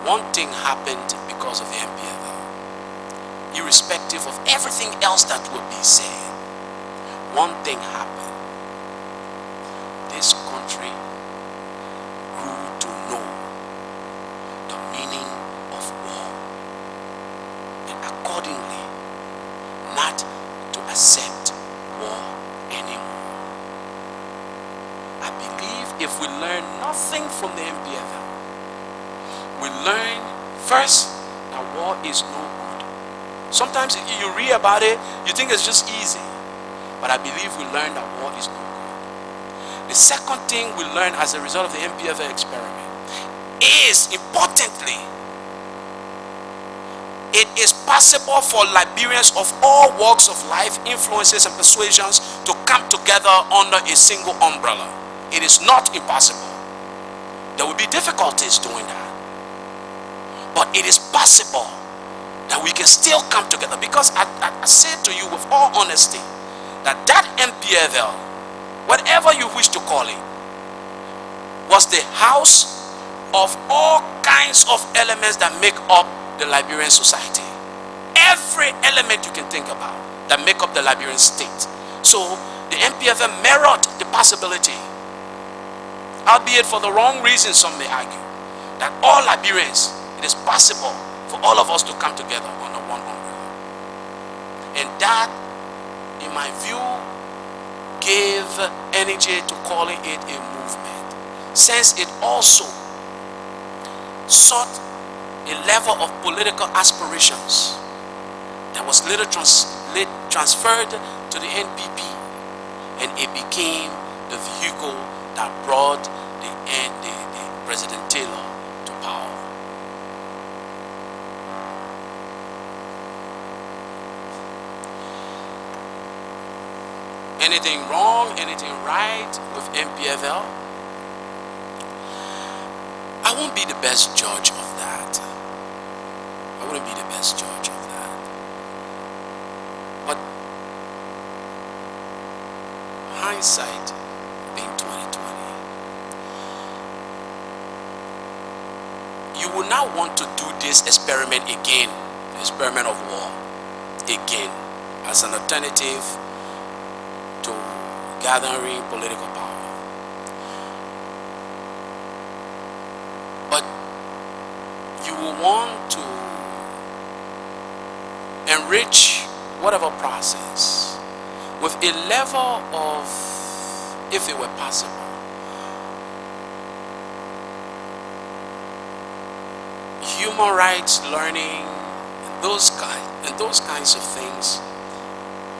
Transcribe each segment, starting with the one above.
one thing happened because of the NPFL. Irrespective of everything else that would be said, one thing happened. This country grew to know the meaning of war, and accordingly not to accept war anymore. I believe if we learn nothing from the NPFL, we learn first that war is no good. Sometimes you read about it, you think it's just easy, but I believe we learn that war is no good. The second thing we learn as a result of the NPFL experiment is, importantly, it is possible for Liberians of all walks of life, influences and persuasions to come together under a single umbrella. It is not impossible. There will be difficulties doing that, but it is possible that we can still come together, because I say to you with all honesty that NPFL, whatever you wish to call it, was the house of all kinds of elements that make up the Liberian society. Every element you can think about that make up the Liberian state. So the NPFL mirrored the possibility, albeit for the wrong reasons some may argue, that all Liberians, it is possible for all of us to come together under one umbrella. And that, in my view, gave energy to calling it a movement, since it also sought a level of political aspirations that was later transferred to the NPP, and it became the vehicle that brought the President Taylor to power. Anything wrong, anything right with NPFL? I won't be the best judge of that. I wouldn't be the best judge of that. But hindsight being 2020, you will not want to do this experiment again, the experiment of war again, as an alternative to gathering political power. But you will want to enrich whatever process with a level of, if it were possible, human rights learning, and those kinds of things.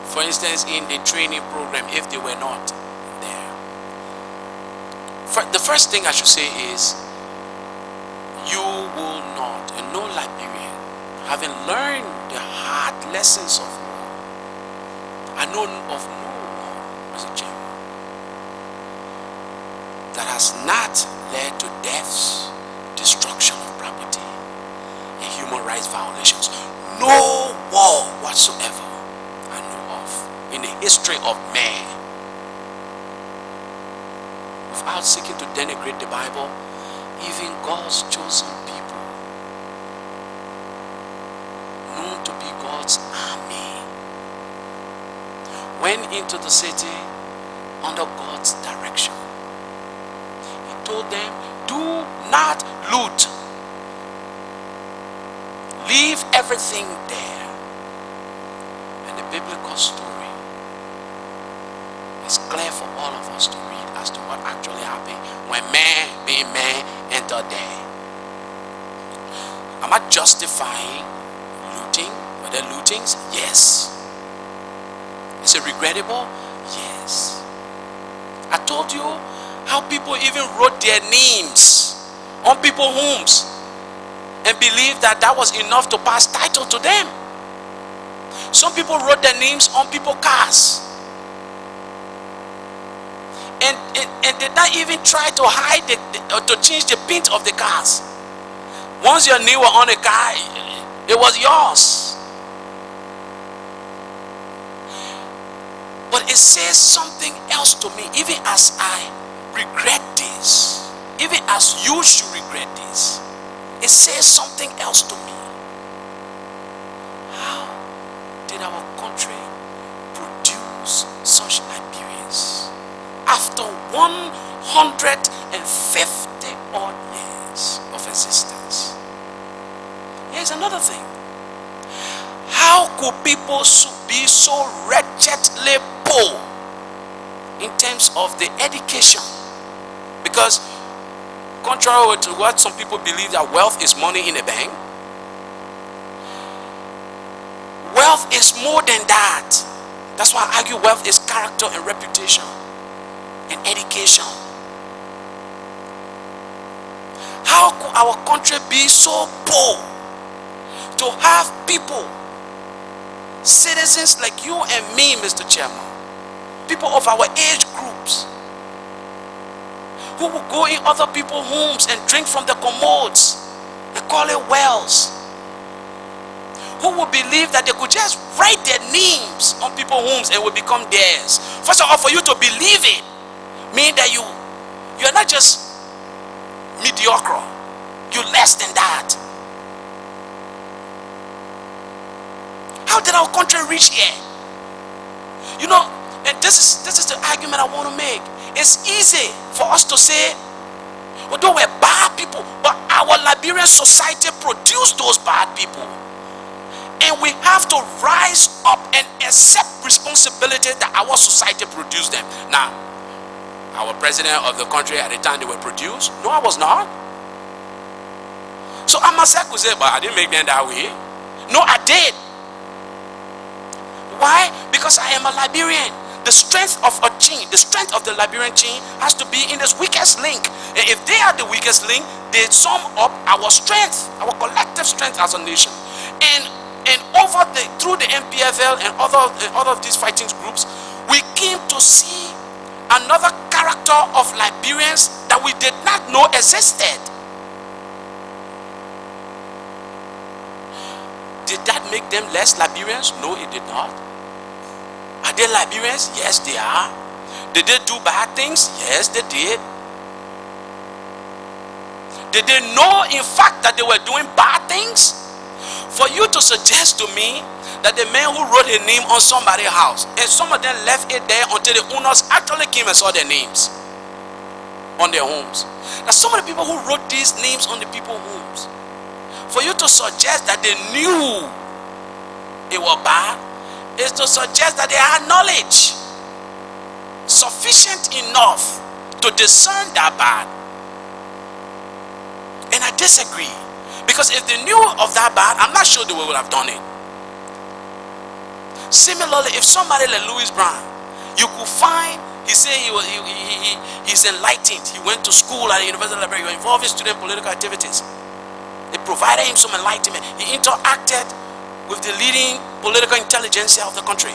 For instance, in the training program, if they were not there. The first thing I should say is, you will not, and no Liberian, having learned the hard lessons of war, I know of no war, Mr. Chairman, that has not led to deaths, destruction of property, and human rights violations. No war whatsoever I know of in the history of man, without seeking to denigrate the Bible, even God's chosen people, known to be God's army, went into the city under God's direction. He told them, do not loot. Leave everything there. And the biblical story is clear for all of us to read as to what actually happened when man, being man, entered there. Am I justifying looting? Were there lootings? Yes. Is it regrettable? Yes. I told you how people even wrote their names on people's homes and believed that that was enough to pass title to them. Some people wrote their names on people's cars and did not even try to hide or to change the paint of the cars. Once your name was on a car, it was yours. But it says something else to me, even as I regret this, even as you should regret this. it says something else to me. How did our country produce such Liberians after 150 odd years of existence? Here's another thing. How could people be so wretchedly poor in terms of the education? Because contrary to what some people believe, that wealth is money in a bank, wealth is more than that. That's why I argue wealth is character and reputation and education. How could our country be so poor to have people, citizens like you and me, Mr. Chairman, people of our age groups, who will go in other people's homes and drink from the commodes and call it wells, who will believe that they could just write their names on people's homes and will become theirs? First of all, for you to believe it means that you're not just mediocre, you're less than that. How did our country reach here? You know, and this is the argument I want to make. It's easy for us to say, although we're bad people, but our Liberian society produced those bad people. And we have to rise up and accept responsibility that our society produced them. Now, our president of the country at the time they were produced, no, I was not. So I must say, but I didn't make them that way. No, I did. Why? Because I am a Liberian. The strength of a chain, the strength of the Liberian chain has to be in this weakest link. And if they are the weakest link, they sum up our strength, our collective strength as a nation. And through the NPFL and other of these fighting groups, we came to see another character of Liberians that we did not know existed. Did that make them less Liberians? No, it did not. Are they Liberians? Yes, they are. Did they do bad things? Yes, they did. Did they know, in fact, that they were doing bad things? For you to suggest to me that the man who wrote a name on somebody's house, and some of them left it there until the owners actually came and saw their names on their homes. Now, some of the people who wrote these names on the people's homes, for you to suggest that they knew it was bad, is to suggest that they had knowledge sufficient enough to discern that bad. And I disagree, because if they knew of that bad, I'm not sure they would have done it. Similarly, if somebody like Louis Brown, you could find, he said he's enlightened, he went to school at the University of Liberia, he was involved in student political activities. They provided him some enlightenment. He interacted with the leading political intelligentsia of the country.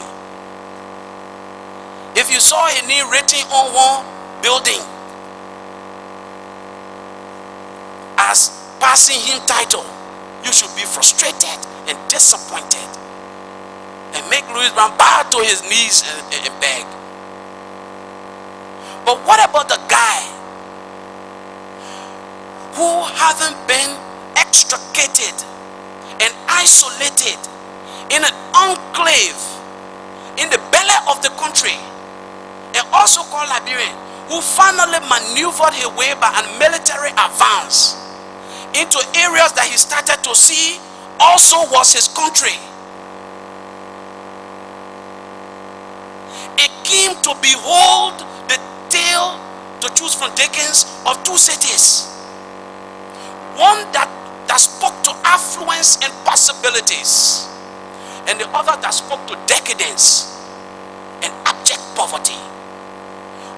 If you saw a name written on one building as passing him title, you should be frustrated and disappointed and make Louis Brown bow to his knees and beg. But what about the guy who haven't been extricated and isolated in an enclave in the belly of the country, and also called Liberian, who finally maneuvered his way by a military advance into areas that he started to see also was his country? It came to behold the tale, to choose from Decadence, of two cities. One that spoke to affluence and possibilities, and the other that spoke to decadence and abject poverty,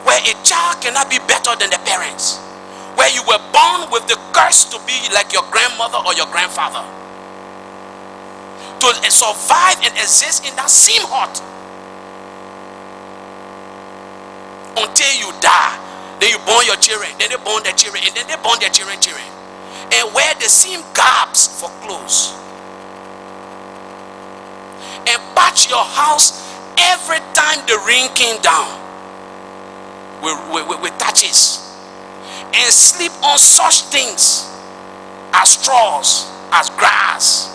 where a child cannot be better than the parents, where you were born with the curse to be like your grandmother or your grandfather, to survive and exist in that same hut until you die. Then you born your children, then they born their children, and then they born their children. And where the same garbs for clothes, and patch your house every time the rain came down with thatches, and sleep on such things as straws, as grass.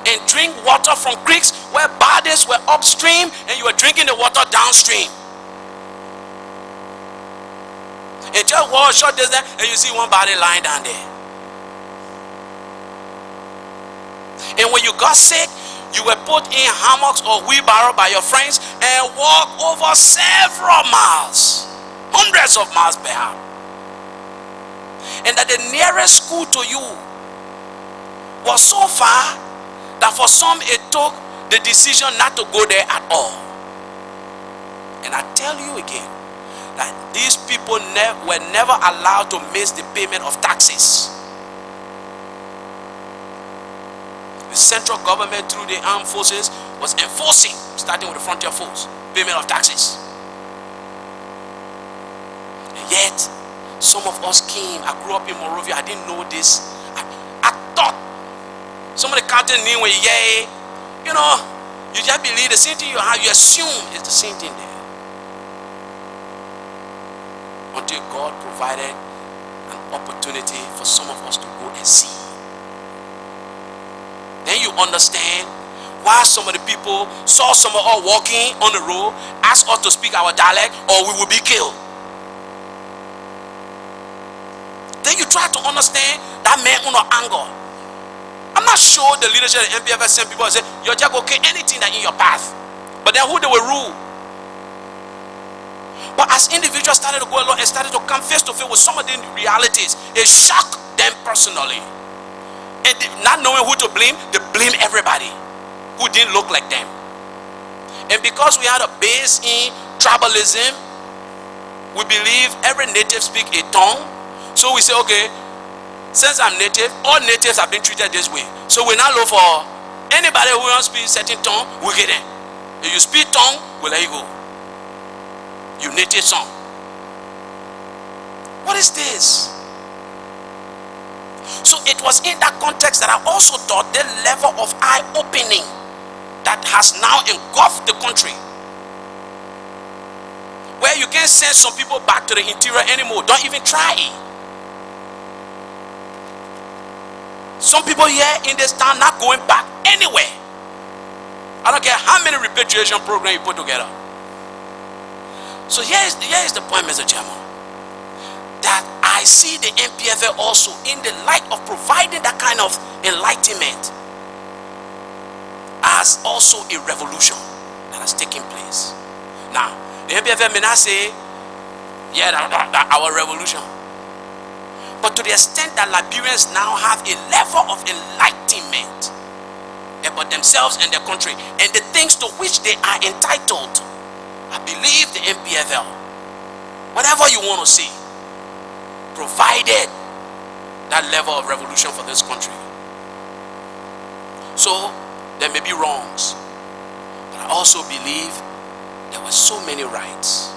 And drink water from creeks where bodies were upstream and you were drinking the water downstream. And just walk short distance and you see one body lying down there. And when you got sick, you were put in hammocks or wheelbarrow by your friends and walk over several miles, hundreds of miles perhaps. And that the nearest school to you was so far that for some it took the decision not to go there at all. And I tell you again that these people were never allowed to miss the payment of taxes. The central government through the armed forces was enforcing, starting with the frontier force, payment of taxes. And yet, some of us came. I grew up in Monrovia. I didn't know this. I thought somebody counted in when you know, you just believe the same thing you have, you assume it's the same thing there. Until God provided an opportunity for some of us to go and see. Then you understand why some of the people saw some of us walking on the road, asked us to speak our dialect, or we will be killed. Then you try to understand that man under anger. I'm not sure the leadership of the NPFL sent people and say, you're just okay, anything that in your path. But then who they will rule? But as individuals started to go along and started to come face to face with some of the realities, it shocked them personally. And not knowing who to blame, they blame everybody who didn't look like them. And because we had a base in tribalism, we believe every native speak a tongue. So we say, okay, since I'm native, all natives have been treated this way. So we now look for anybody who wants to speak certain tongue, we get them. If you speak tongue, we'll let you go. You native son. What is this? So it was in that context that I also thought the level of eye-opening that has now engulfed the country, where you can't send some people back to the interior anymore. Don't even try it. Some people here in this town not going back anywhere. I don't care how many repatriation programs you put together. So here is the point, Mr. Chairman, that I see the NPFL also in the light of providing that kind of enlightenment as also a revolution that has taken place. Now, the NPFL may not say, yeah, that our revolution. But to the extent that Liberians now have a level of enlightenment about themselves and their country and the things to which they are entitled, I believe the NPFL, whatever you want to see, provided that level of revolution for this country. So there may be wrongs, but I also believe there were so many rights,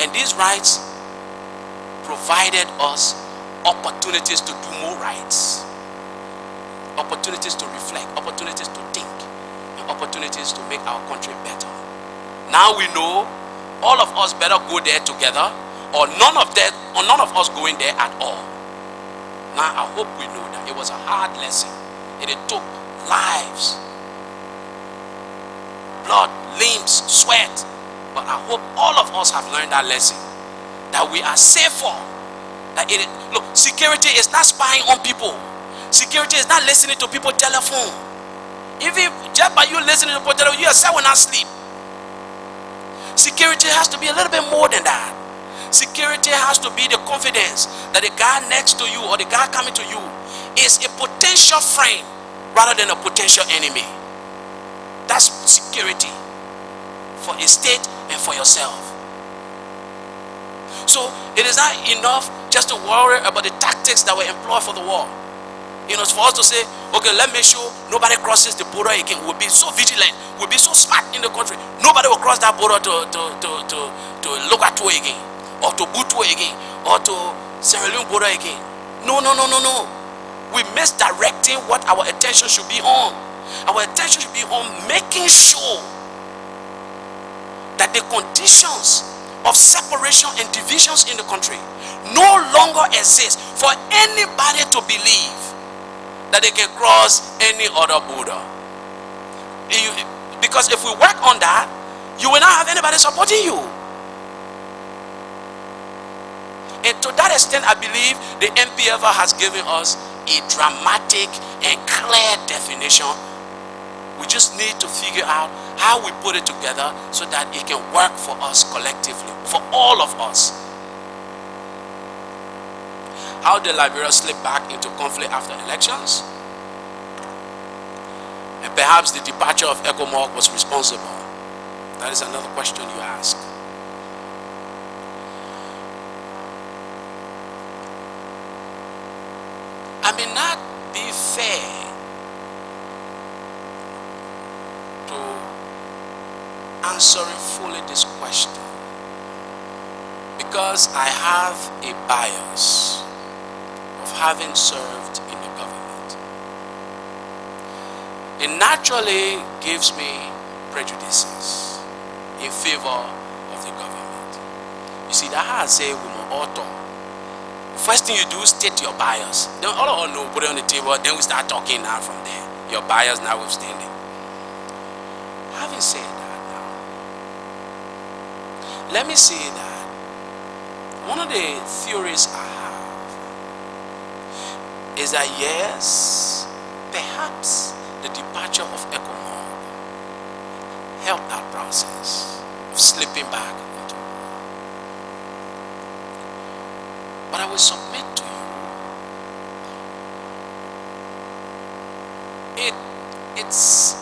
and these rights provided us opportunities to do more rights, opportunities to reflect, opportunities to think, and opportunities to make our country better. Now we know all of us better go there together, or none of us going there at all. Now I hope we know that it was a hard lesson and it took lives, blood, limbs, sweat. But I hope all of us have learned that lesson, that we are safer. That look, security is not spying on people. Security is not listening to people's telephone. Even just by you listening to people's telephone, you yourself will not sleep. Security has to be a little bit more than that. Security has to be the confidence that the guy next to you or the guy coming to you is a potential friend rather than a potential enemy. That's security for a state and for yourself. So it is not enough just to worry about the tactics that were employed for the war. You know, it's for us to say, okay, let's make sure nobody crosses the border again. We'll be so vigilant. We'll be so smart in the country. Nobody will cross that border to Lokatu again, or to Butu again, or to Sirleaf border again. No. We're misdirecting what our attention should be on. Our attention should be on making sure that the conditions of separation and divisions in the country no longer exists for anybody to believe that they can cross any other border. Because if we work on that, you will not have anybody supporting you. And to that extent, I believe the NPFL has given us a dramatic and clear definition. We just need to figure out how we put it together so that it can work for us collectively, for all of us. How did Liberia slip back into conflict after elections? And perhaps the departure of ECOMOG was responsible. That is another question you ask. I may not be fair to answering fully this question because I have a bias of having served in the government. It naturally gives me prejudices in favor of the government. You see, that how I say we must author. The first thing you do is state your bias. Then all of us know, put it on the table, then we start talking now from there. Your bias notwithstanding. Having said that now, let me say that one of the theories I have is that yes, perhaps the departure of ECOMOG helped that process of slipping back into war. But I will submit to you, it's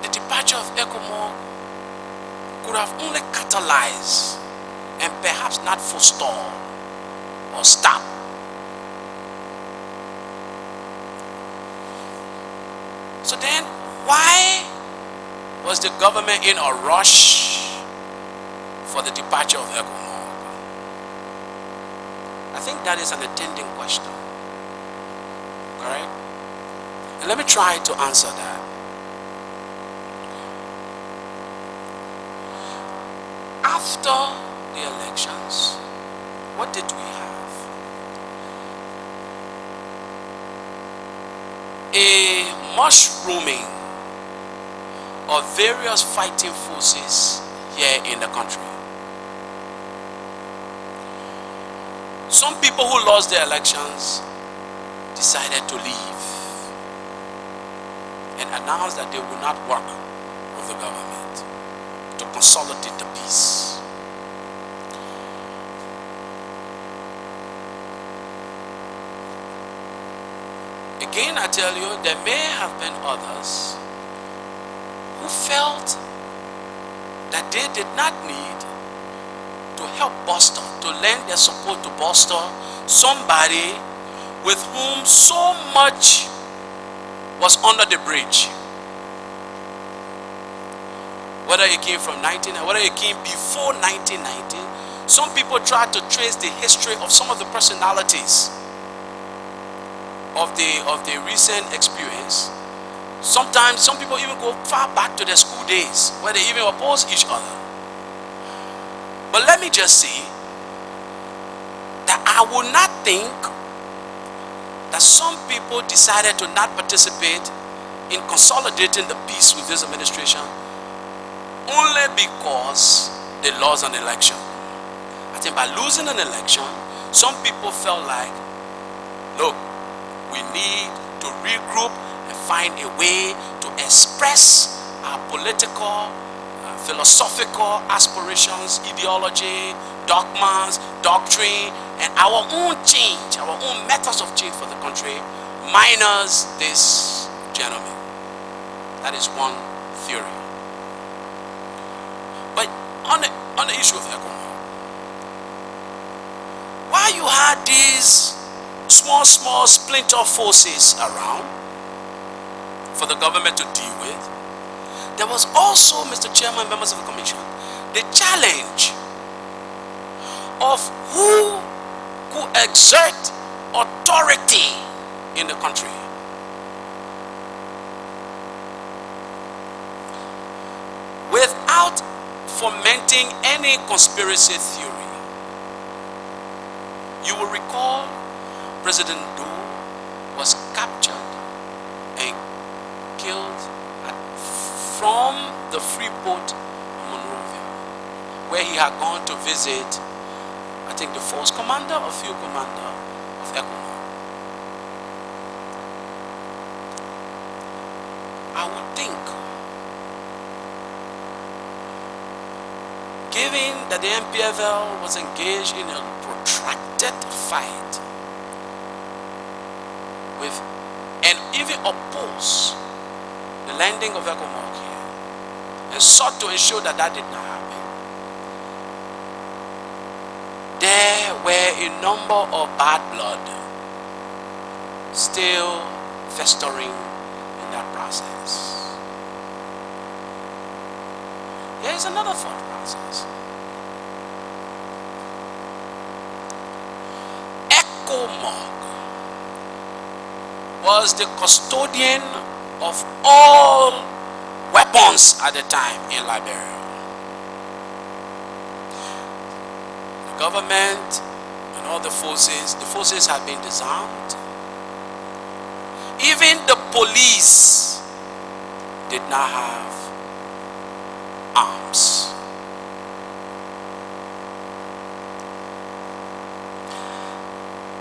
the departure of ECOMOG could have only catalyzed and perhaps not forestalled or stopped. So then, why was the government in a rush for the departure of ECOMOG? I think that is an attending question. Correct? And let me try to answer that. After the elections, what did we have? A mushrooming of various fighting forces here in the country. Some people who lost their elections decided to leave and announced that they would not work with the government to consolidate the peace. Again, I tell you, there may have been others who felt that they did not need to help bolster, to lend their support to bolster somebody with whom so much was under the bridge. Whether it came from whether it came before 1990, some people tried to trace the history of some of the personalities of the recent experience. Sometimes some people even go far back to their school days where they even oppose each other. But let me just say that I will not think that some people decided to not participate in consolidating the peace with this administration only because they lost an election. I think by losing an election, some people felt like, look, we need to regroup and find a way to express our political, philosophical aspirations, ideology, dogmas, doctrine, and our own change, our own methods of change for the country, minus this gentleman. That is one theory. But on the issue of ECOMOG, while you had these small splinter forces around for the government to deal with, there was also, Mr. Chairman, members of the commission, the challenge of who could exert authority in the country. Without fomenting any conspiracy theory. You will recall President Doe was captured and killed from the free port of Monrovia, where he had gone to visit, I think, the force commander or field commander of ECOMOG. I would think, given that the NPFL was engaged in a protracted fight with and even opposed the landing of ECOMOG here and sought to ensure that that did not happen, there were a number of bad blood still festering in that process. There is another thought process. ECOMOG was the custodian of all weapons at the time in Liberia. The government and all the forces had been disarmed. Even the police did not have arms.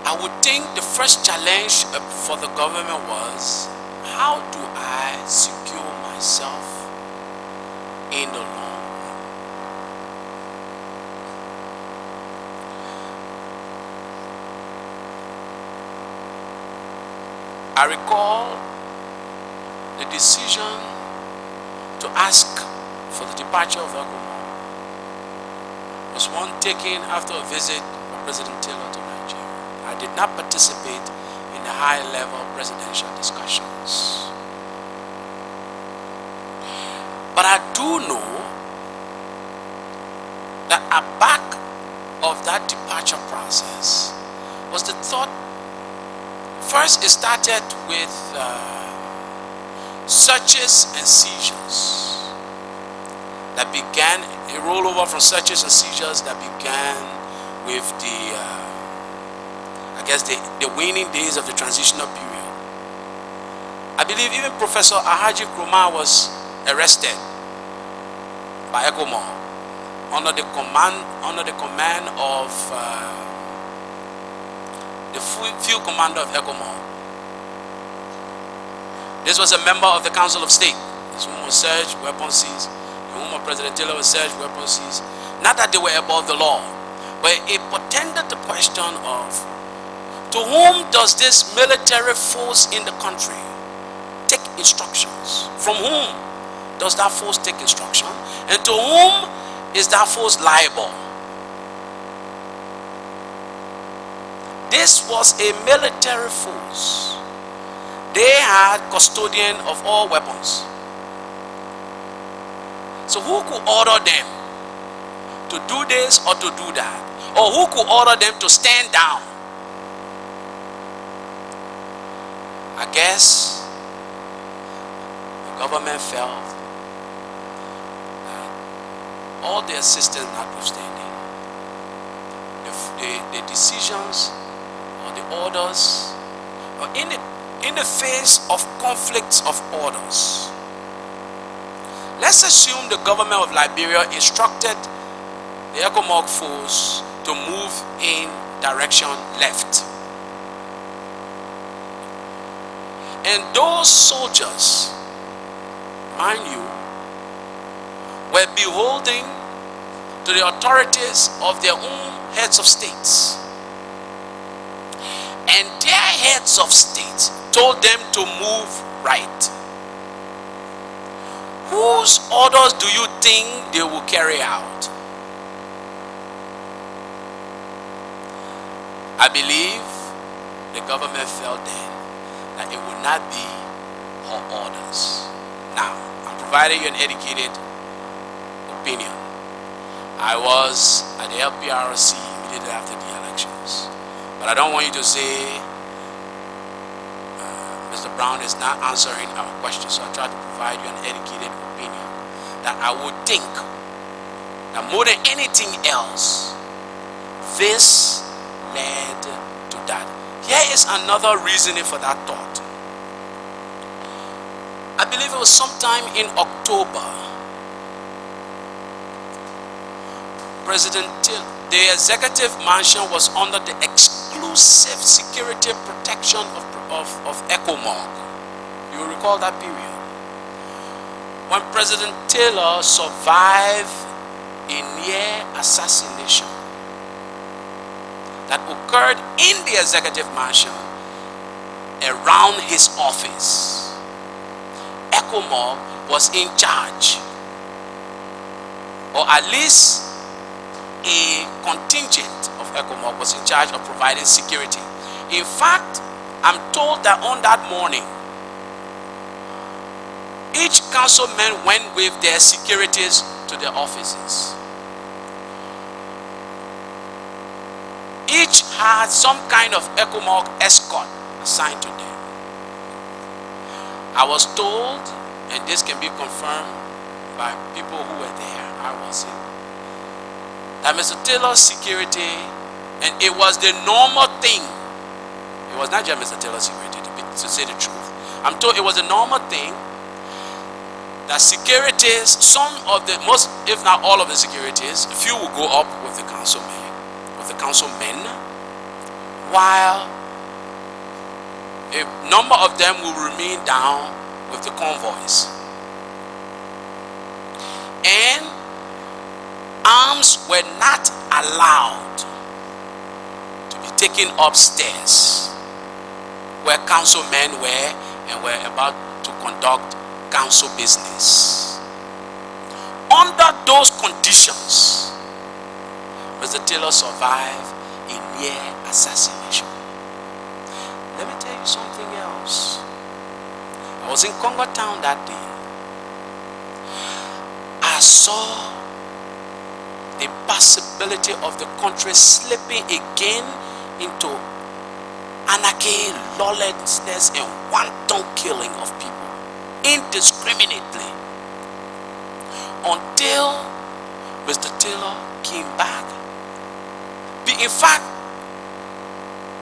I would think the first challenge for the government was, how do I secure myself in the long run? I recall the decision to ask for the departure of ECOMOG was one taken after a visit of President Taylor to Nigeria. I did not participate in the high-level presidential discussions. But I do know that at back of that departure process was the thought. First, it started with searches and seizures that began, a rollover from searches and seizures that began with the waning days of the transitional period. I believe even Professor Ahaji Krumah was arrested by ECOMOG under the command of the field commander of ECOMOG. This was a member of the Council of State. His whom was searched, weapons seized. The whom of President Taylor was searched, weapons seized. Not that they were above the law, but it portended the question of, to whom does this military force in the country take instructions? From whom does that force take instruction? And to whom is that force liable? This was a military force. They had custodian of all weapons. So who could order them to do this or to do that? Or who could order them to stand down? I guess the government felt that all the assistance notwithstanding, the decisions or the orders, or in the face of conflicts of orders. Let's assume the government of Liberia instructed the ECOMOG force to move in direction left. And those soldiers, mind you, were beholden to the authorities of their own heads of states. And their heads of states told them to move right. Whose orders do you think they will carry out? I believe the government felt then that it would not be her orders. Now, I'm providing you an educated opinion. I was at the LPRC immediately after the elections. But I don't want you to say Mr. Brown is not answering our questions. So I try to provide you an educated opinion that I would think Now, more than anything else, this led to that. Here is another reasoning for that thought. I believe it was sometime in October. The executive mansion was under the exclusive security protection of ECOMOG. You will recall that period. When President Taylor survived a near assassination that occurred in the executive mansion around his office, ECOMOG was in charge, or at least a contingent of ECOMOG was in charge of providing security. In fact, I'm told that on that morning, each councilman went with their securities to their offices. Each had some kind of ECOMOG escort assigned to them. I was told, and this can be confirmed by people who were there, I wasn't, that Mr. Taylor's security, and it was the normal thing. It was not just Mr. Taylor's security, to say the truth. I'm told it was a normal thing that securities, some of the most, if not all of the securities, a few will go up with the councilmen, while a number of them will remain down with the convoys. And arms were not allowed to be taken upstairs where councilmen were and were about to conduct council business. Under those conditions, Mr. Taylor survived a near assassination. Let me tell you something else. I was in Congo Town that day. I saw the possibility of the country slipping again into anarchy, lawlessness, and wanton killing of people indiscriminately until Mr. Taylor came back. In fact,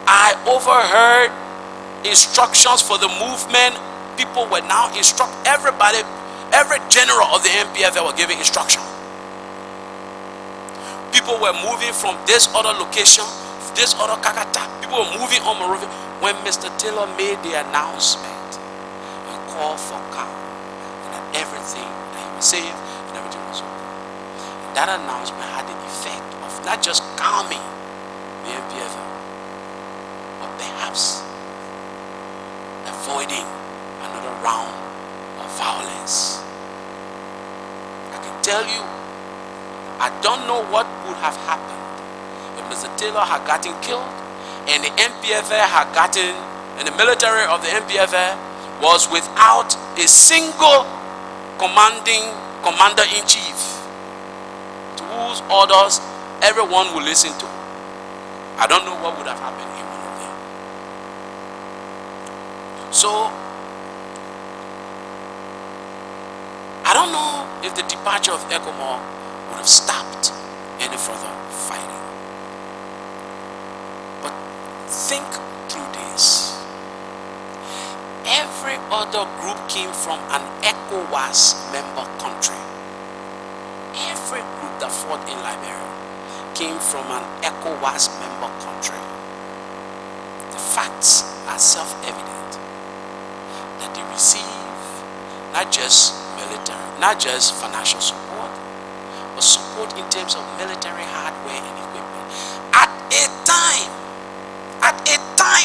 I overheard instructions for the movement. People were now everybody, every general of the NPFL were giving instruction. People were moving from this other location, this other Kakata. People were moving on Manor River. When Mr. Taylor made the announcement, a call for calm, and that everything, that he was safe, and everything was okay. That announcement had the effect of not just calming the NPFL, but perhaps avoiding another round of violence. I can tell you, I don't know what would have happened if Mr. Taylor had gotten killed and the NPFL had gotten, and the military of the NPFL was without a single commander-in-chief to whose orders everyone will listen to. I don't know what would have happened in one of them. So, I don't know if the departure of ECOMOG would have stopped any further fighting. But think through this. Every other group came from an ECOWAS member country. Every group that fought in Liberia came from an ECOWAS member country. The facts are self-evident that they receive not just military, not just financial support, but support in terms of military hardware and equipment. At a time,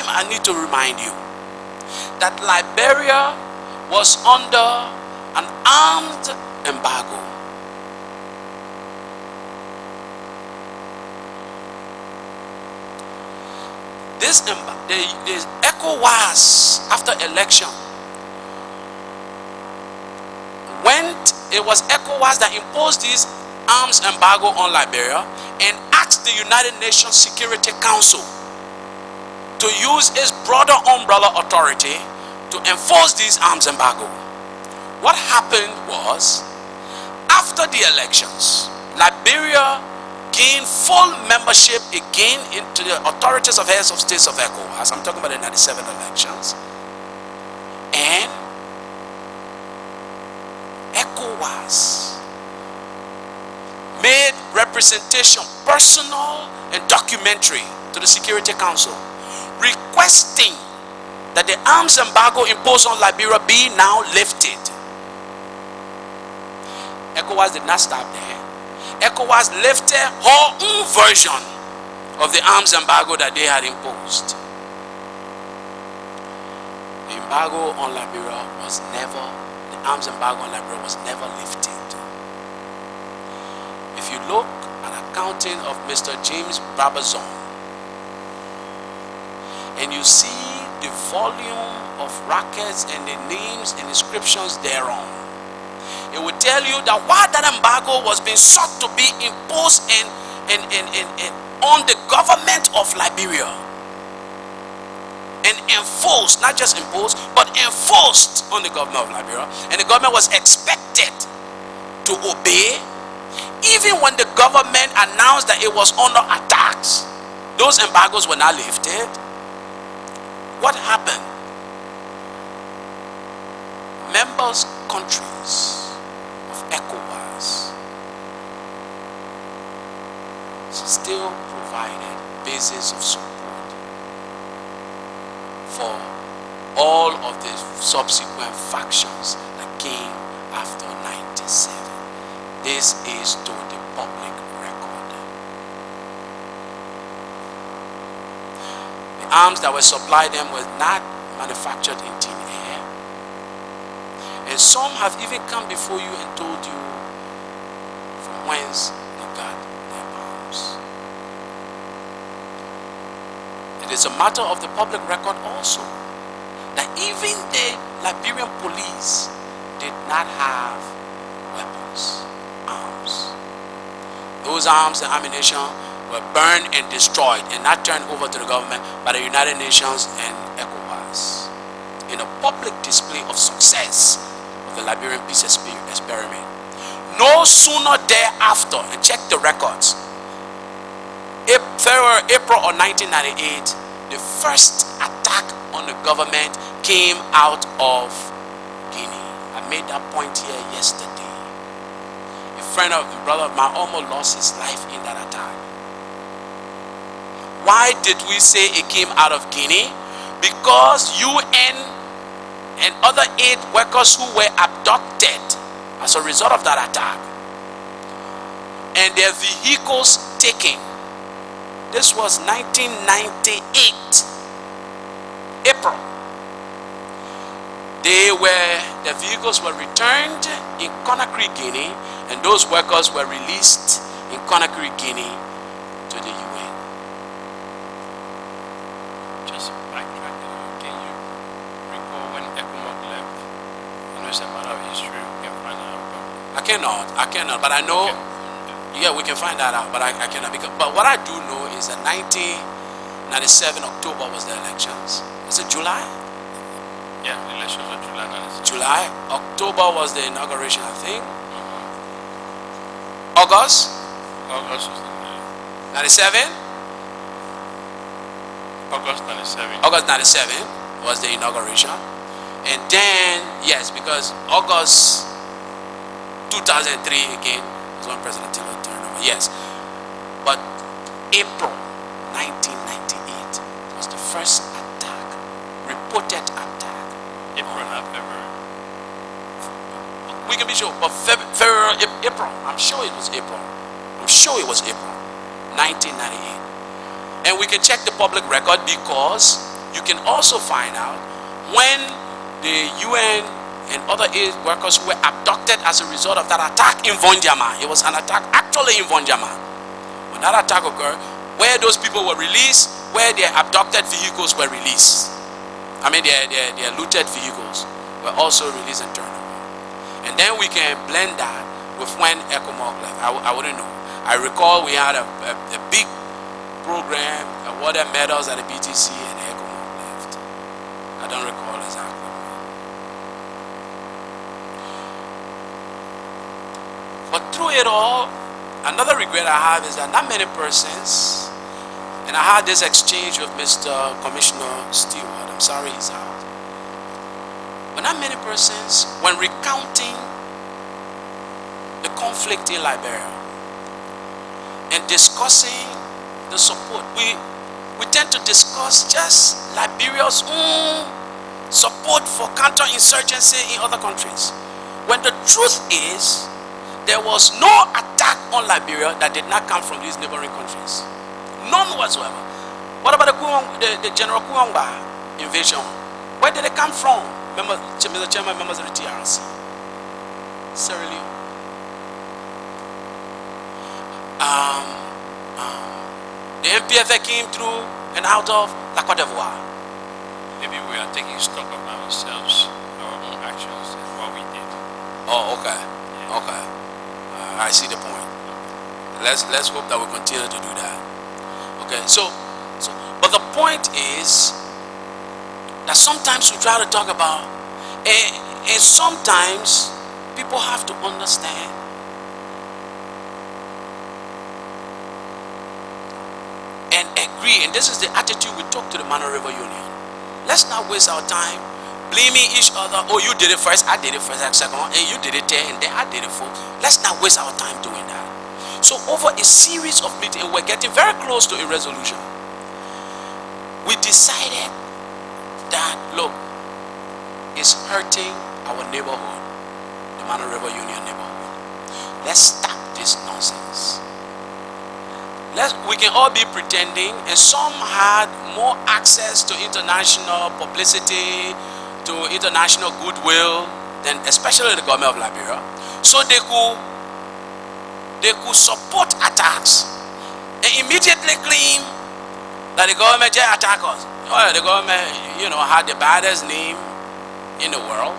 I need to remind you that Liberia was under an armed embargo. The ECOWAS after election it was ECOWAS that imposed this arms embargo on Liberia and asked the United Nations Security Council to use its broader umbrella authority to enforce this arms embargo. What happened was, after the elections, Liberia gained full membership again into the authorities of heads of states of ECOWAS. I'm talking about the 97 elections. And ECOWAS made representation personal and documentary to the Security Council, requesting that the arms embargo imposed on Liberia be now lifted. ECOWAS did not stop there. ECOWAS lifted her own version of the arms embargo that they had imposed. The embargo on Liberia was never, the arms embargo on Liberia was never lifted. If you look at accounting of Mr. James Brabazon, and you see the volume of records and the names and inscriptions thereon, it will tell you that while that embargo was being sought to be imposed on the government of Liberia and enforced, not just imposed, but enforced on the government of Liberia, and the government was expected to obey, even when the government announced that it was under attacks, those embargoes were not lifted. What happened? Members countries of ECOWAS still provided basis of support for all of the subsequent factions that came after 97. This is to the public record. The arms that were supplied them were not manufactured in thin air. And some have even come before you and told you from whence they got their arms. It is a matter of the public record also that even the Liberian police did not have weapons, arms. Those arms and ammunition were burned and destroyed and not turned over to the government by the United Nations and ECOWAS in a public display of success of the Liberian peace experiment. No sooner thereafter, and check the records, April of 1998, the first attack on the government came out of Guinea. I made that point here yesterday. A friend of my brother of mine almost lost his life in that attack. Why did we say it came out of Guinea? Because UN and other aid workers who were abducted as a result of that attack and their vehicles taken. This was 1998, April. The vehicles were returned in Conakry, Guinea, and those workers were released in Conakry, Guinea to the UN. Just backtrack, can you recall when ECOMOG left? I know it's a matter of history, we can find out. I cannot, but I know, yeah, we can find that out, but I cannot. But what I do know is that 1997 October was the elections. Was it July? Yeah, the elections were July 96. July. October was the inauguration, I think. August August was 97. August 97. August 97 was the inauguration. And then, yes, because August 2003 again was when President Taylor turned over. Yes. But April 1998 was the first attack, reported attack. April, not February. We can be sure, but February, April. I'm sure it was April. I'm sure it was April 1998. And we can check the public record because you can also find out when the UN and other aid workers were abducted as a result of that attack in Vondiama. It was an attack actually in Vondiama. When that attack occurred, where those people were released, where their abducted vehicles were released. I mean, their looted vehicles were also released and turned over. And then we can blend that with when ECOMOG left. I wouldn't know. I recall we had a big program, awarded medals at the BTC, and ECOMOG left. I don't recall exactly. But through it all, Another regret I have is that not many persons, and I had this exchange with Mr. Commissioner Stewart, I'm sorry he's out, but not many persons, when recounting the conflict in Liberia and discussing the support, we tend to discuss just Liberia's own support for counterinsurgency in other countries, when the truth is there was no attack on Liberia that did not come from these neighboring countries. None whatsoever. What about the General Kuangba invasion? Where did it come from? Mr. Chairman, members of the TRC. Sirleaf. The NPFL came through and out of La Côte d'Ivoire. Maybe we are taking stock of ourselves, our own actions, and what we did. Oh, okay. Okay. I see the point. Let's hope that we continue to do that. Okay, so but the point is that sometimes we try to talk about, and sometimes people have to understand and agree, and this is the attitude we took to the Manor River Union. Let's not waste our time blaming each other. Oh, you did it first, I did it first, second, and you did it there, and then I did it fourth. Let's not waste our time doing that. So over a series of meetings, we're getting very close to a resolution. We decided that, look, it's hurting our neighborhood, the Manor River Union neighborhood. Let's stop this nonsense. We can all be pretending, and some had more access to international publicity, to international goodwill, than especially the government of Liberia. So they could support attacks and immediately claim that the government just attacked us. Well, the government, had the baddest name in the world,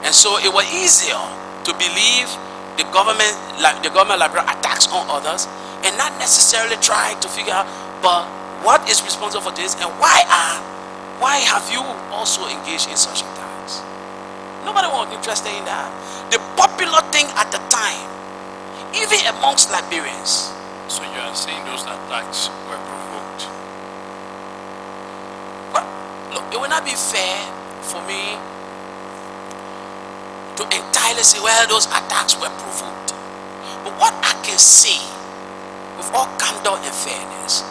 and so it was easier to believe the government Liberia attacks on others, and not necessarily try to figure out, but what is responsible for this, and why have you also engaged in such attacks? Nobody was interested in that. The popular thing at the time, even amongst Liberians. So you are saying those attacks were provoked? Well, look, it would not be fair for me to entirely say, well, those attacks were provoked. But what I can say, with all candor and fairness,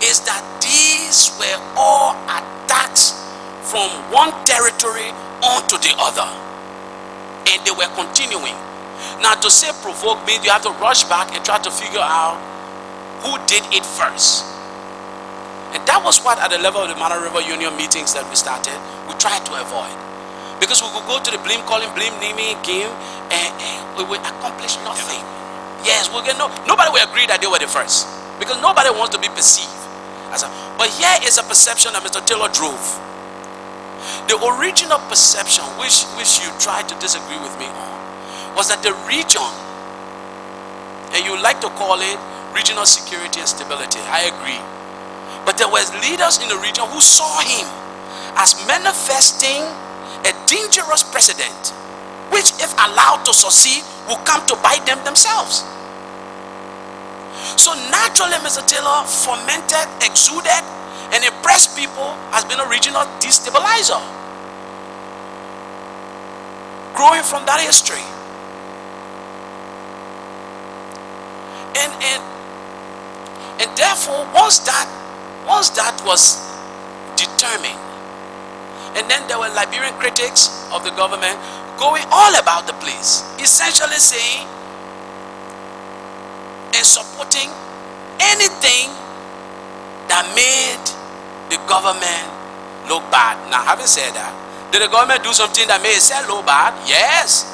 is that these were all attacks from one territory onto the other, and they were continuing. Now, to say provoke means you have to rush back and try to figure out who did it first. And that was what, at the level of the Manor River Union meetings that we started, we tried to avoid. Because we could go to the blame calling, blame naming game, and we would accomplish nothing. Yes, nobody will agree that they were the first, because nobody wants to be perceived as a. But here is a perception that Mr. Taylor drove. The original perception, which you tried to disagree with me on, was that the region, and you like to call it regional security and stability, I agree, but there were leaders in the region who saw him as manifesting a dangerous precedent, which, if allowed to succeed, will come to bite them themselves. So naturally, Mr. Taylor fomented, exuded, and impressed people as being a regional destabilizer, growing from that history. And therefore, once that was determined, and then there were Liberian critics of the government going all about the place, essentially saying and supporting anything that made the government look bad. Now, having said that, did the government do something that made it look bad? Yes.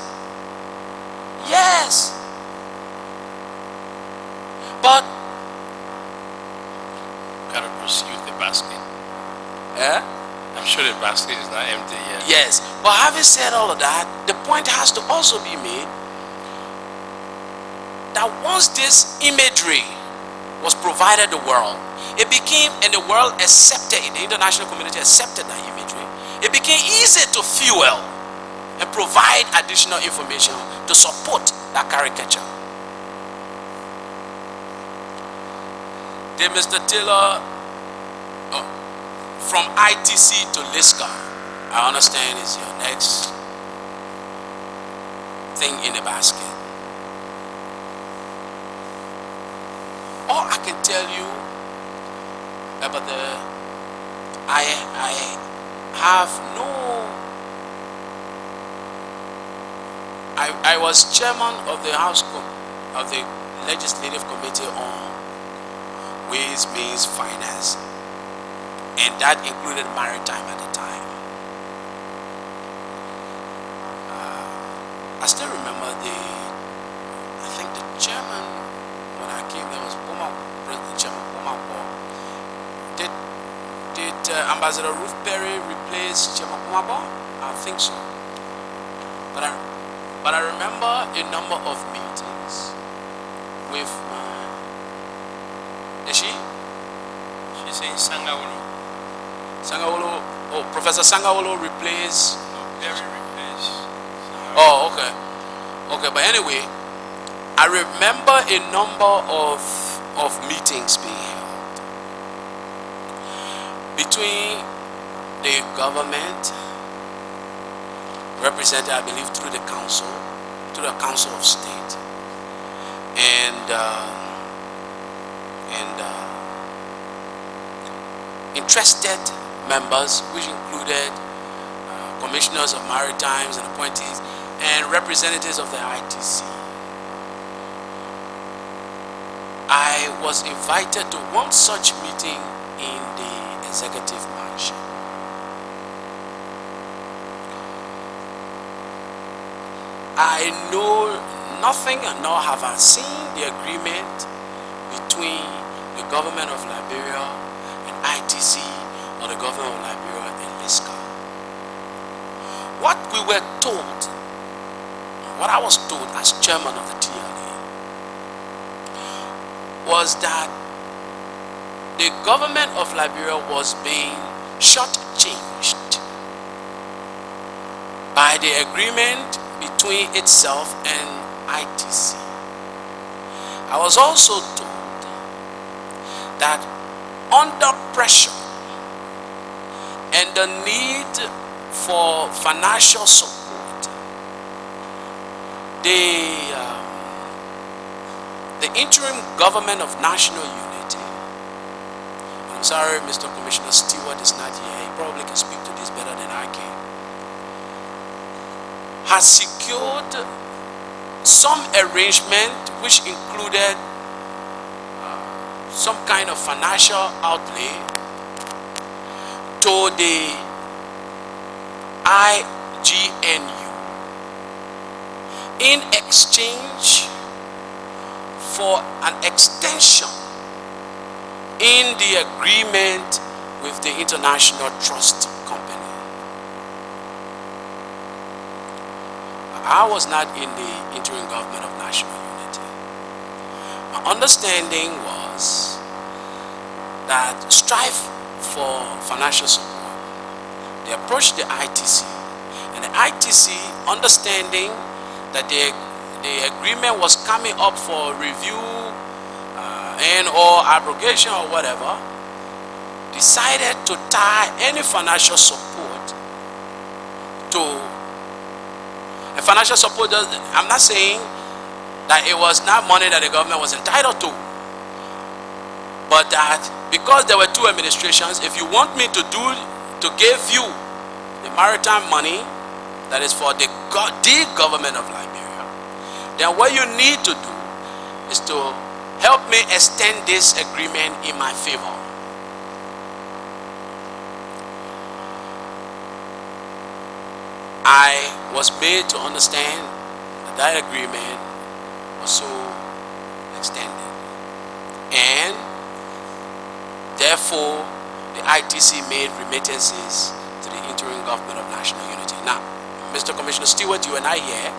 Yes. But gotta proceed with the basket. Yeah? I'm sure the basket is not empty yet. Yes. But having said all of that, the point has to also be made that once this imagery was provided the world, it became, and the world accepted it, the international community accepted that imagery, it became easy to fuel and provide additional information to support that caricature. Did Mr. Taylor from ITC to LISCA, I understand is your next thing in the basket. All I can tell you about I have no. I was chairman of the of the Legislative Committee on Ways, Means, Finance, and that included Maritime at the time. I still remember I think the chairman, when I came, there was President Chairman Boma. Did Ambassador Ruth Perry replace Chairman Boma? I think so. But I remember a number of meetings with is she? She's saying Sangawolo. Sangawolo. Oh, Professor Sangawolo replaced. No, Perry replaced. Oh, okay. Okay, but anyway, I remember a number of meetings being held between the government, represented, I believe, through the Council of State, and interested members, which included commissioners of maritimes and appointees, and representatives of the ITC. I was invited to one such meeting in the executive mansion. I know nothing, nor have I seen the agreement between the government of Liberia and ITC, or the government of Liberia and LISCA. What we were told, what I was told as chairman of the TRA, was that the government of Liberia was being shortchanged by the agreement between itself and ITC. I was also told that under pressure and the need for financial support, the interim government of national unity, I'm sorry Mr. Commissioner Stewart is not here, he probably can speak to this better than I can, has secured some arrangement which included some kind of financial outlay to the IGNU in exchange for an extension in the agreement with the International Trust Company. I was not in the interim government of national unity. My understanding was that strive for financial support, they approached the ITC, and the ITC, understanding that the agreement was coming up for review and or abrogation or whatever, decided to tie any financial support to financial support. I'm not saying that it was not money that the government was entitled to, but that because there were two administrations, if you want me to give you the maritime money that is for the government of Liberia, then what you need to do is to help me extend this agreement in my favor. I was made to understand that that agreement was so extended, and therefore the ITC made remittances to the interim government of national unity. Now, Mr. Commissioner Stewart, you and I here,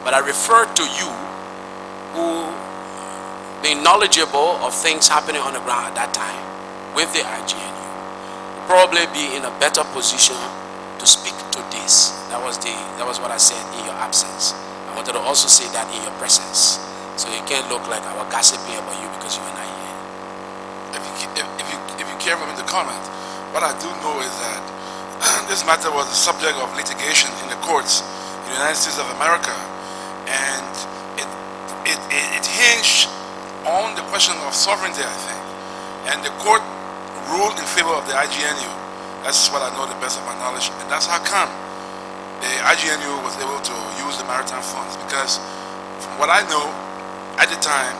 but I refer to you who being knowledgeable of things happening on the ground at that time with the IGNU, will probably be in a better position to speak to this. That was what I said in your absence. I wanted to also say that in your presence, so it can't look like I was gossiping about you because you and I here. if you care for me to comment, what I do know is that this matter was the subject of litigation in the courts in the United States of America, and it hinged on the question of sovereignty, I think, and the court ruled in favor of the IGNU. That's what I know the best of my knowledge, and that's how come the IGNU was able to use the maritime funds, because from what I know, at the time,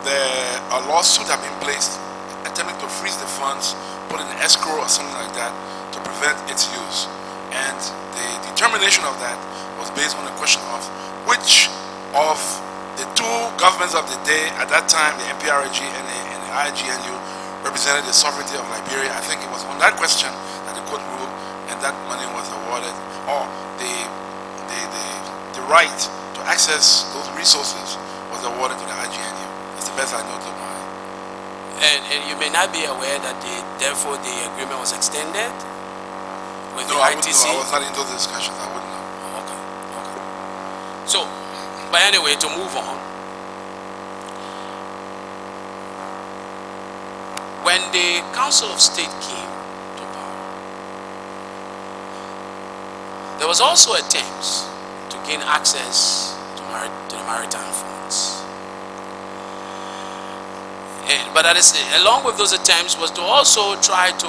a lawsuit had been placed attempting to freeze the funds, put in escrow or something like that to prevent its use. And the determination of that was based on the question of which of the two governments of the day at that time, the NPRC and the IGNU, represented the sovereignty of Liberia. I think it was on that question that the court ruled, and that money was awarded, or the right to access those resources was awarded to the IGNU. That's the best I know to my. And you may not be aware that therefore the agreement was extended with the I ITC? I was not in those discussions. I wouldn't know. Okay. So, but anyway, to move on. When the Council of State came to power, there was also attempts to gain access to the maritime funds. But along with those attempts was to also try to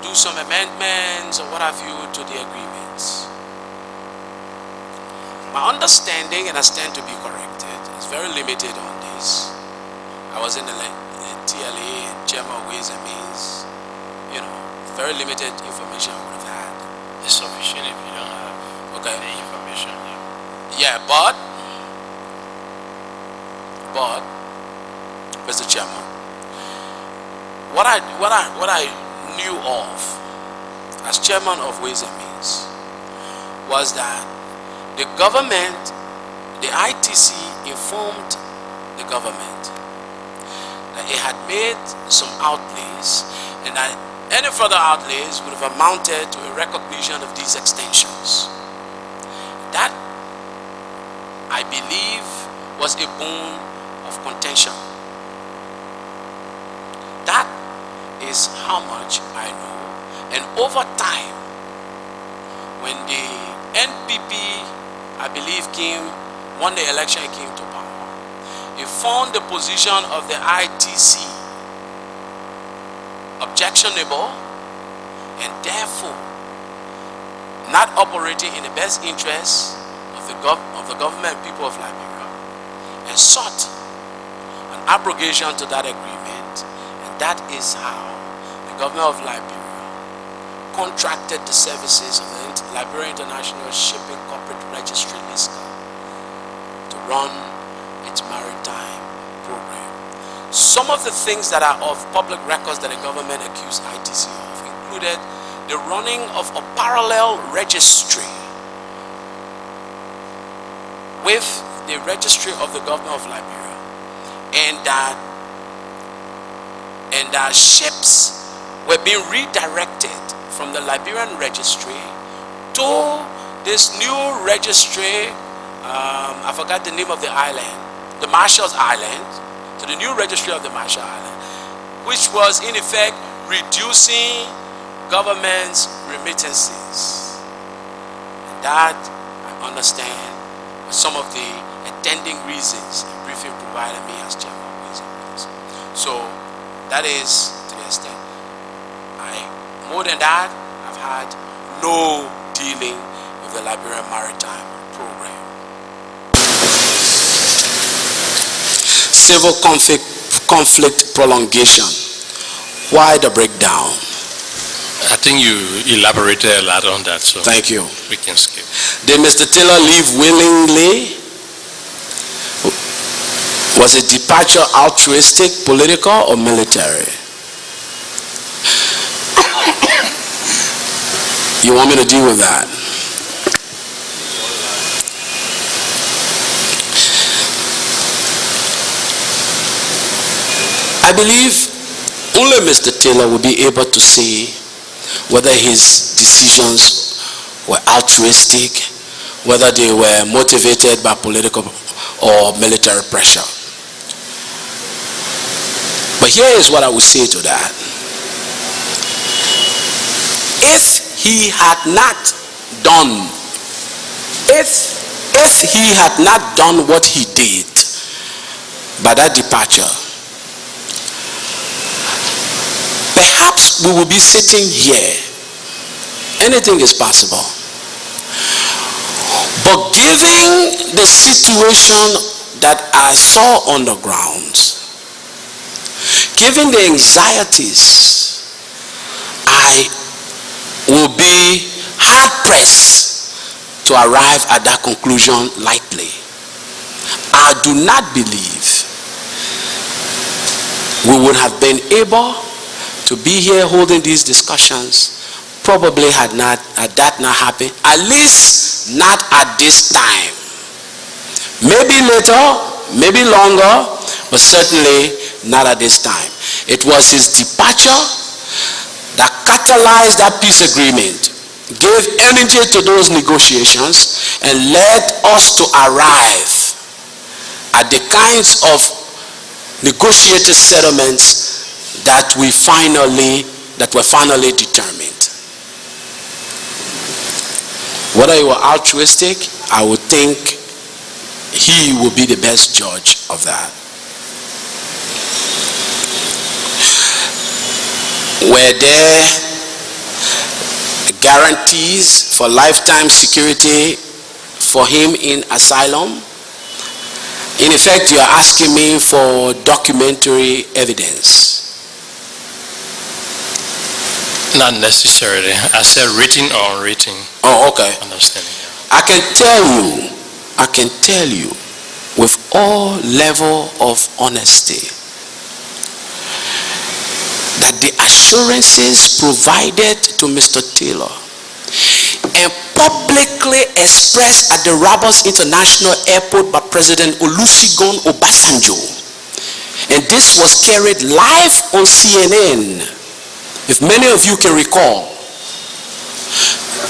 do some amendments or what have you to the agreements. My understanding, and I stand to be corrected, is very limited on this. I was in the TLA and Chairman of Ways and Means, very limited information I would have had. It's sufficient if you don't have the information. Yeah, but Mr. Chairman, what I knew of as Chairman of Ways and Means was that the government, the ITC, informed the government that it had made some outlays, and that any further outlays would have amounted to a recognition of these extensions. That, I believe, was a bone of contention. That is how much I know. And over time, when the NPP, I believe, won the election and came to power, it found the position of the ITC objectionable, and therefore not operating in the best interests of the government and people of Liberia, and sought an abrogation to that agreement. And that is how the government of Liberia contracted the services of the Liberia International Shipping Corporate Registry (LISCA) to run its maritime program. Some of the things that are of public records that the government accused ITC of included the running of a parallel registry with the registry of the government of Liberia, and that ships were being redirected from the Liberian registry to this new registry. I forgot the name of the island, the Marshall's Island, to the new registry of the Marshall Island, which was in effect reducing government's remittances. And that, I understand, was some of the attending reasons the briefing provided me as Chairman of Ways and Means. So that is to the extent. More than that, I've had no dealing with the Liberian Maritime program. Civil conflict prolongation. Why the breakdown? I think you elaborated a lot on that, so thank you. We can skip. Did Mr. Taylor leave willingly? Was his departure altruistic, political, or military? You want me to deal with that? I believe only Mr. Taylor will be able to say whether his decisions were altruistic, whether they were motivated by political or military pressure. But here is what I would say to that. If he had not done, if he had not done what he did by that departure, perhaps we will be sitting here. Anything is possible. But given the situation that I saw on the ground, given the anxieties, I will be hard-pressed to arrive at that conclusion lightly. I do not believe we would have been able to be here holding these discussions probably had that not happened, at least not at this time. Maybe later, maybe longer, but certainly not at this time. It was his departure that catalyzed that peace agreement, gave energy to those negotiations, and led us to arrive at the kinds of negotiated settlements that were finally determined. Whether you were altruistic, I would think he will be the best judge of that. Were there guarantees for lifetime security for him in asylum? In effect, you are asking me for documentary evidence. Not necessarily. I said written or unwritten. Oh, okay. Understanding. I can tell you with all level of honesty that the assurances provided to Mr. Taylor and publicly expressed at the Rabas International Airport by President Olusegun Obasanjo, and this was carried live on CNN, if many of you can recall.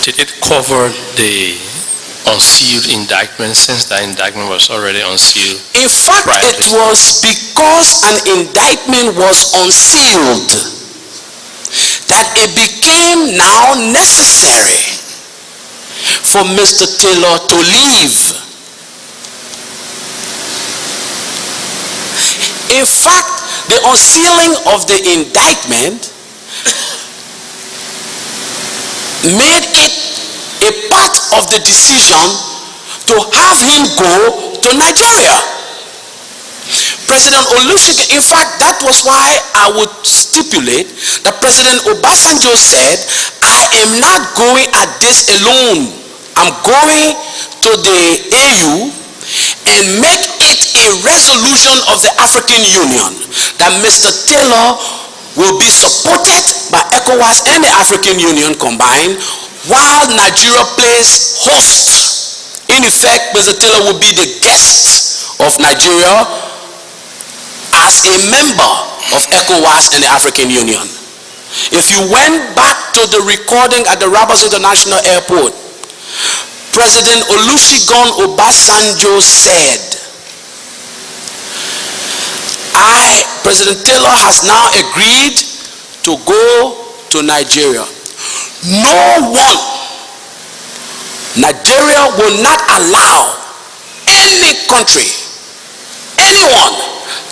Did it cover the unsealed indictment, since the indictment was already unsealed? In fact, it was because an indictment was unsealed that it became now necessary for Mr. Taylor to leave. In fact, the unsealing of the indictment made it a part of the decision to have him go to Nigeria. President Olusegun, in fact, that was why I would stipulate that President Obasanjo said, I am not going at this alone. I'm going to the AU and make it a resolution of the African Union that Mr. Taylor will be supported by ECOWAS and the African Union combined, while Nigeria plays host. In effect, Mr. Taylor will be the guest of Nigeria as a member of ECOWAS and the African Union. If you went back to the recording at the Rabas International Airport, President Olusegun Obasanjo said, President Taylor has now agreed to go to Nigeria. Nigeria will not allow any country, anyone,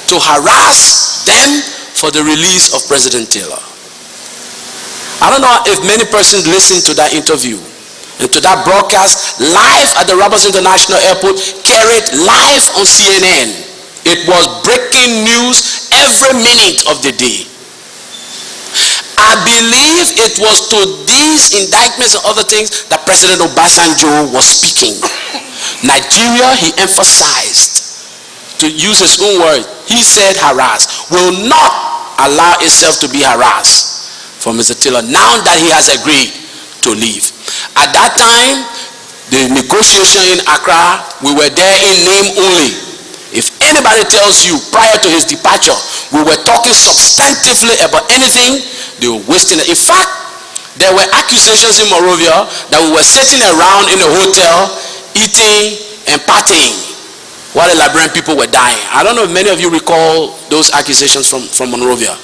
to harass them for the release of President Taylor. I don't know if many persons listened to that interview and to that broadcast live at the Rabas International Airport, carried live on CNN. It was breaking news every minute of the day. I believe it was to these indictments and other things that President Obasanjo was speaking. Nigeria, he emphasized, to use his own word, he said harass, will not allow itself to be harassed for Mr. Taylor now that he has agreed to leave. At that time, the negotiation in Accra, we were there in name only. If anybody tells you prior to his departure, we were talking substantively about anything, they were wasting it. In fact, there were accusations in Monrovia that we were sitting around in a hotel, eating and partying. while the Liberian people were dying. I don't know if many of you recall those accusations from Monrovia.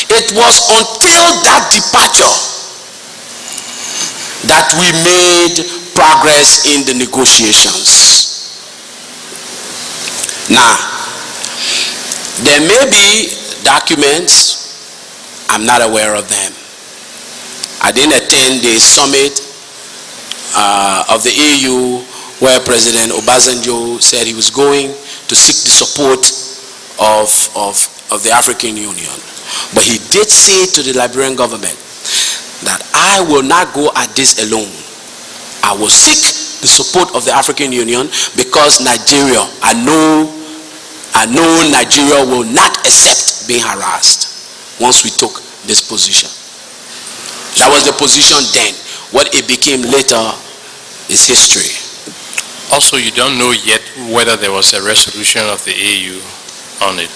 It was until that departure that we made progress in the negotiations. Now, there may be documents, I'm not aware of them. I didn't attend the summit of the AU where President Obasanjo said he was going to seek the support of the African Union. But he did say to the Liberian government that I will not go at this alone. I will seek the support of the African Union because Nigeria, I know Nigeria will not accept being harassed once we took this position. That was the position then. What it became later is history. Also, you don't know yet whether there was a resolution of the AU on it.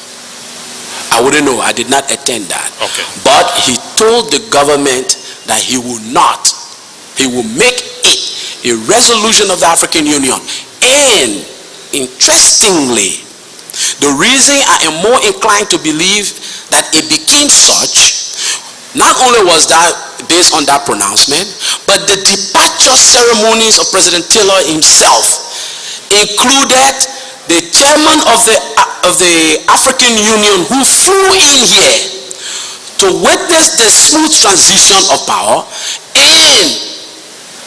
I wouldn't know. I did not attend that. Okay. But he told the government that he will make it a resolution of the African Union. And interestingly, the reason I am more inclined to believe that it became such, not only was that based on that pronouncement, but the departure ceremonies of President Taylor himself included the chairman of the African Union who flew in here to witness the smooth transition of power and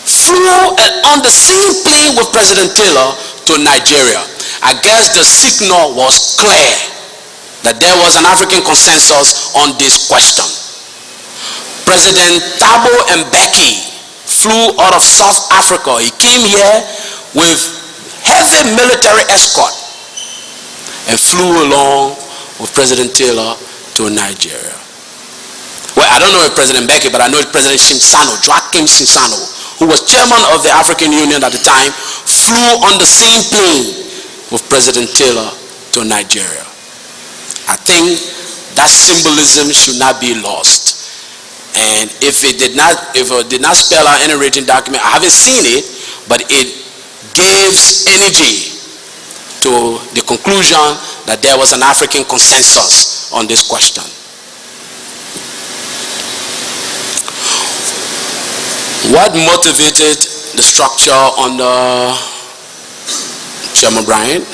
flew on the same plane with President Taylor to Nigeria. I guess the signal was clear that there was an African consensus on this question. President Thabo Mbeki flew out of South Africa. He came here with heavy military escort and flew along with President Taylor to Nigeria. Well, I don't know if President Mbeki, but I know President Joachim Simsano, who was chairman of the African Union at the time, flew on the same plane with President Taylor to Nigeria. I think that symbolism should not be lost. And if it did not spell out any written document, I haven't seen it, but it gives energy to the conclusion that there was an African consensus on this question. What motivated the structure under Chairman Bryant?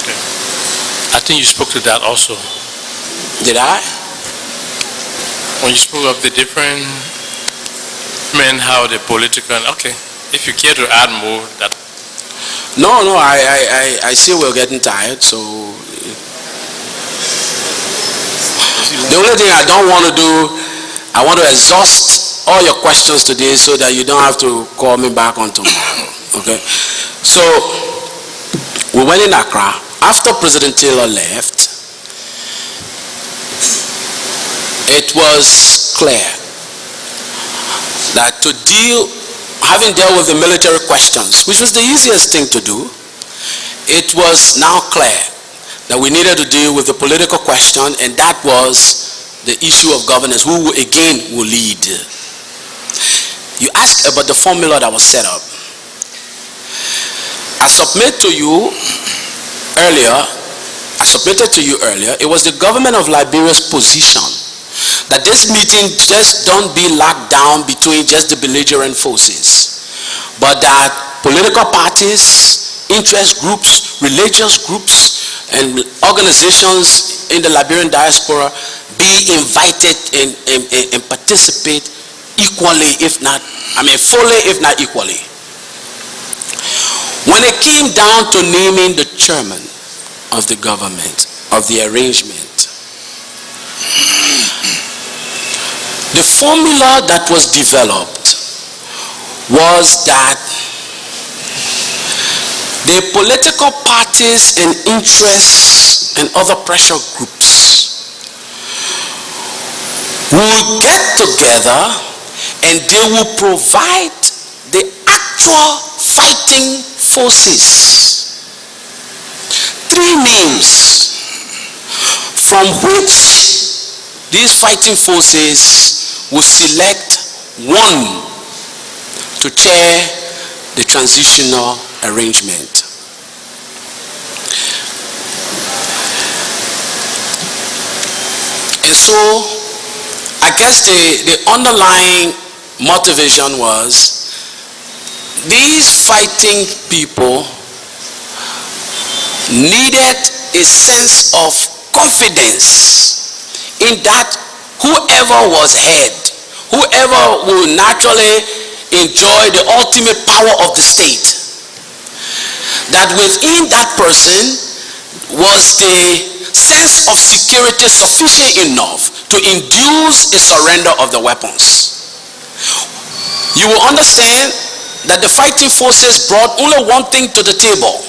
Okay. I think you spoke to that also. Did I? When you spoke of the different men, how the political, okay, if you care to add more, that. No, I see we're getting tired, so. The only thing I don't want to do, I want to exhaust all your questions today so that you don't have to call me back on tomorrow, okay? So, we went in Accra. After President Taylor left, it was clear that having dealt with the military questions, which was the easiest thing to do, it was now clear that we needed to deal with the political question, and that was the issue of governance. Who again will lead? You asked about the formula that was set up. I submitted to you earlier, it was the government of Liberia's position that this meeting just don't be locked down between just the belligerent forces, but that political parties, interest groups, religious groups, and organizations in the Liberian diaspora be invited and participate equally, fully, if not equally. When it came down to naming the chairman of the government, of the arrangement, the formula that was developed was that the political parties and interests and other pressure groups will get together and they will provide the actual fighting forces. 3 names from which these fighting forces will select one to chair the transitional arrangement. And so, I guess the underlying motivation was these fighting people needed a sense of confidence in that whoever was head, whoever will naturally enjoy the ultimate power of the state, that within that person was the sense of security sufficient enough to induce a surrender of the weapons. You will understand that the fighting forces brought only one thing to the table,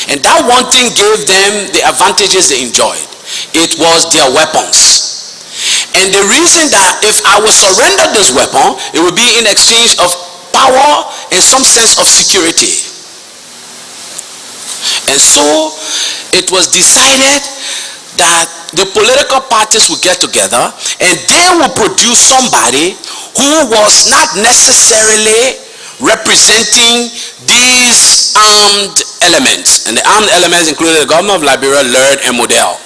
and that one thing gave them the advantages they enjoyed. It was their weapons. And the reason that if I will surrender this weapon, it will be in exchange of power and some sense of security. And so it was decided that the political parties would get together and they will produce somebody who was not necessarily representing these armed elements. And the armed elements included the government of Liberia, Laird, and Model.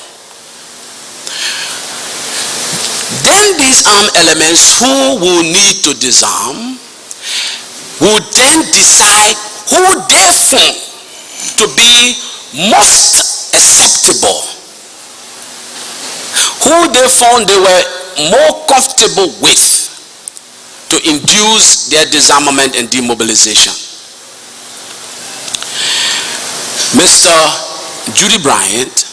Then these armed elements who will need to disarm would then decide who they found to be most acceptable, who they found they were more comfortable with to induce their disarmament and demobilization. Mr. Judy Bryant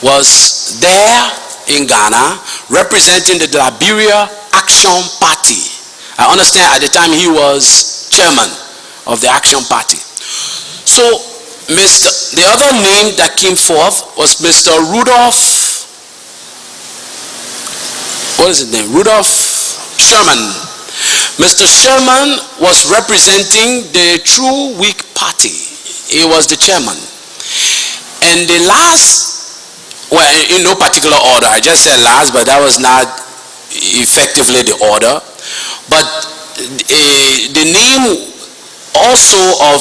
was there in Ghana representing the Liberia Action Party. I understand at the time he was chairman of the Action Party. So the other name that came forth was Mr. Rudolph, what is his name? Rudolph Sherman. Mr. Sherman was representing the True Weak Party. He was the chairman. And the last, well, in no particular order, I just said last, but that was not effectively the order. But the name also of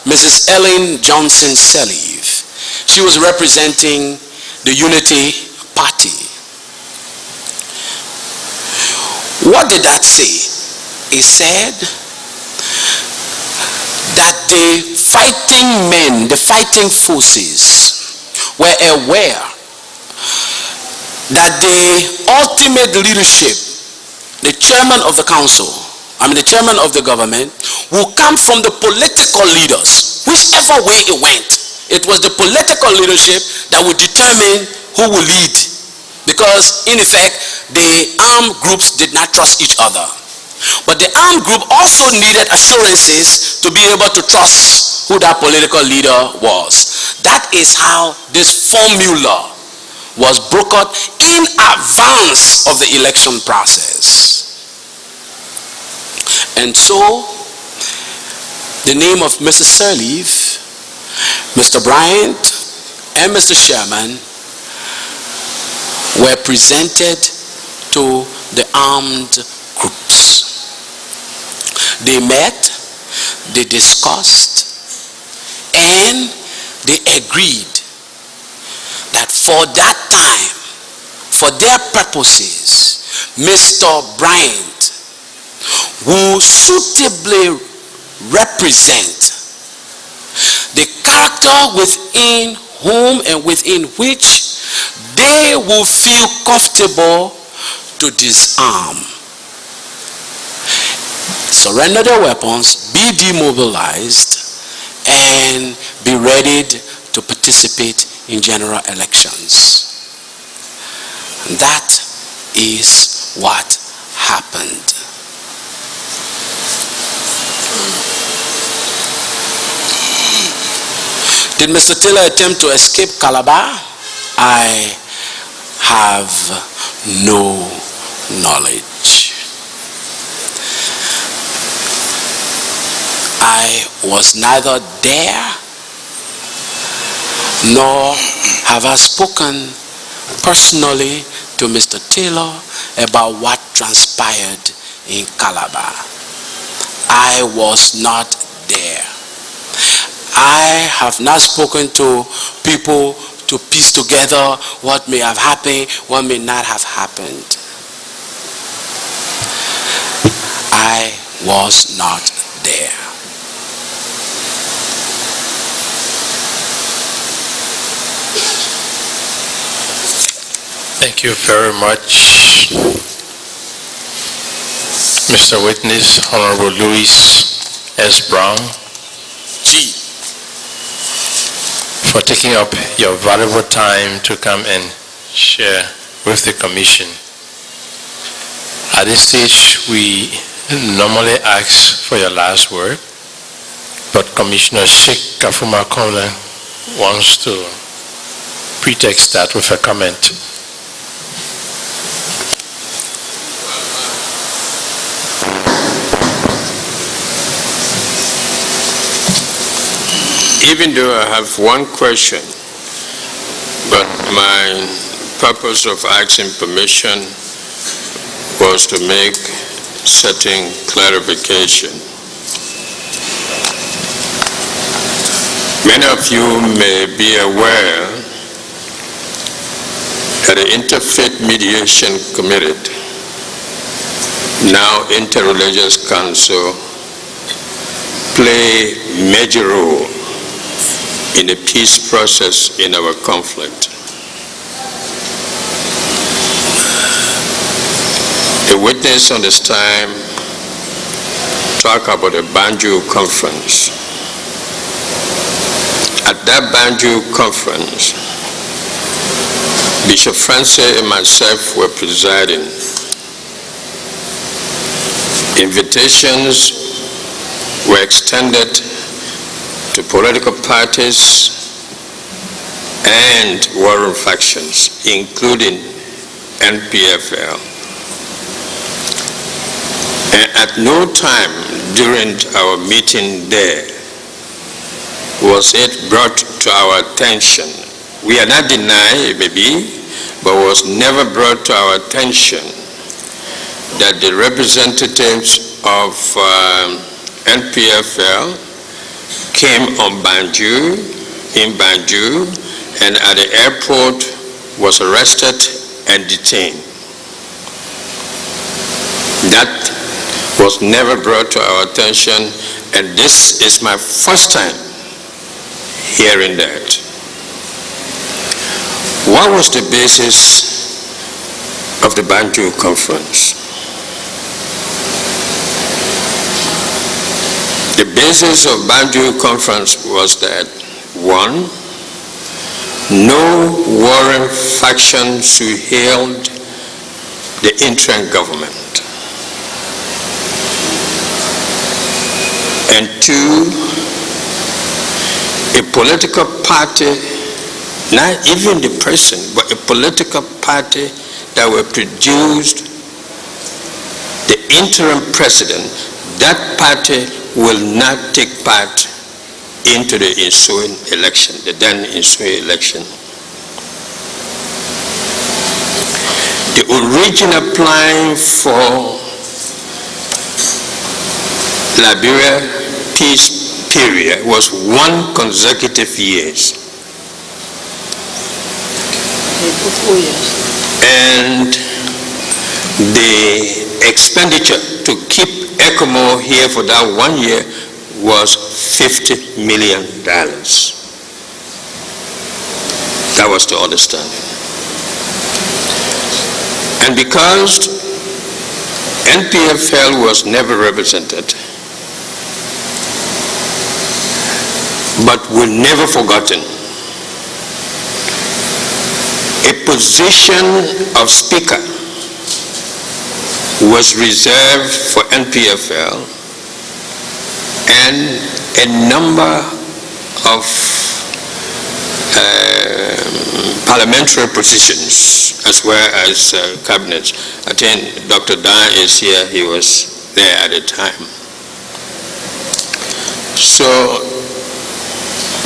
Mrs. Ellen Johnson Sirleaf. She was representing the Unity Party. What did that say? It said that the fighting men, the fighting forces were aware that the ultimate leadership, the chairman of the council, the chairman of the government, will come from the political leaders, whichever way it went. It was the political leadership that would determine who will lead, because in effect the armed groups did not trust each other. But the armed group also needed assurances to be able to trust who that political leader was. That is how this formula was brokered in advance of the election process. And so the name of Mrs. Sirleaf, Mr. Bryant, and Mr. Sherman were presented to the armed groups. They met, they discussed, and they agreed that for that time, for their purposes, Mr. Bryant will suitably represent the character within whom and within which they will feel comfortable to disarm, surrender their weapons, be demobilized, and be ready to participate in general elections. And that is what happened. Did Mr. Taylor attempt to escape Calabar? I have no knowledge. I was neither there nor have I spoken personally to Mr. Taylor about what transpired in Calabar. I was not there. I have not spoken to people to piece together what may have happened, what may not have happened. I was not there. Thank you very much, Mr. Witness, Honorable Louis S. Brown, for taking up your valuable time to come and share with the Commission. At this stage, we normally ask for your last word, but Commissioner Sheikh Kafuma Kona wants to pretext that with a comment. Even though I have one question, but my purpose of asking permission was to make certain clarification. Many of you may be aware that the Interfaith Mediation Committee, now Interreligious Council, play a major role in the peace process in our conflict. The witness on this time talk about the Banjo conference. At that Banjo conference, Bishop Francis and myself were presiding. Invitations were extended to political parties and warring factions, including NPFL. And at no time during our meeting there was it brought to our attention. We are not denying, maybe, but was never brought to our attention that the representatives of NPFL came on Banjo, and at the airport was arrested and detained. That was never brought to our attention, and this is my first time hearing that. What was the basis of the Banjo conference? The basis of Banjo conference was that, one, no warring faction should hail the interim government. And two, a political party, not even the person, but a political party that will produce the interim president, that party will not take part into the ensuing election, the then ensuing election. The original plan for Liberia peace period was 1 consecutive years. And the expenditure to keep ECOMOG here for that 1 year was $50 million. That was the understanding. And because NPFL was never represented, but were never forgotten, a position of speaker was reserved for NPFL, and a number of parliamentary positions as well as cabinets. I think Dr. Dan is here, he was there at the time. So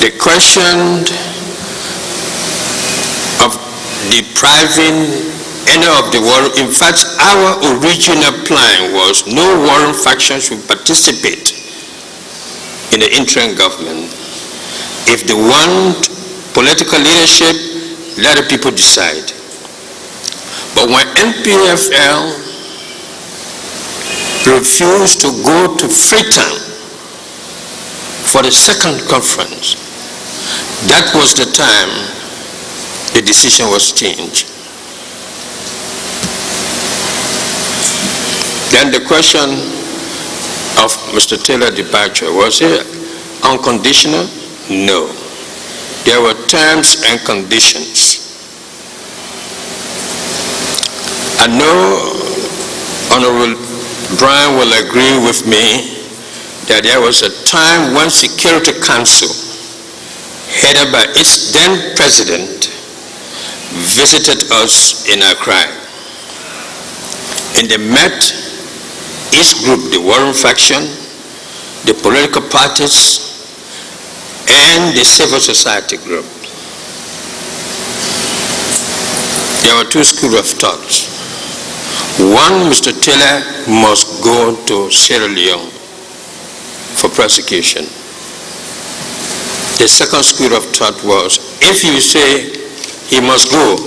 the question of depriving any of the war, in fact, our original plan was no warring factions would participate in the interim government. If they want political leadership, let the people decide. But when NPFL refused to go to Freetown for the second conference, that was the time the decision was changed. Then the question of Mr. Taylor's departure, was it unconditional? No. There were terms and conditions. I know Honorable Bryant will agree with me that there was a time when Security Council, headed by its then president, visited us in Accra. And they met each group, the warring faction, the political parties, and the civil society group. There were two schools of thought. One, Mr. Taylor must go to Sierra Leone for prosecution. The second school of thought was, if you say he must go,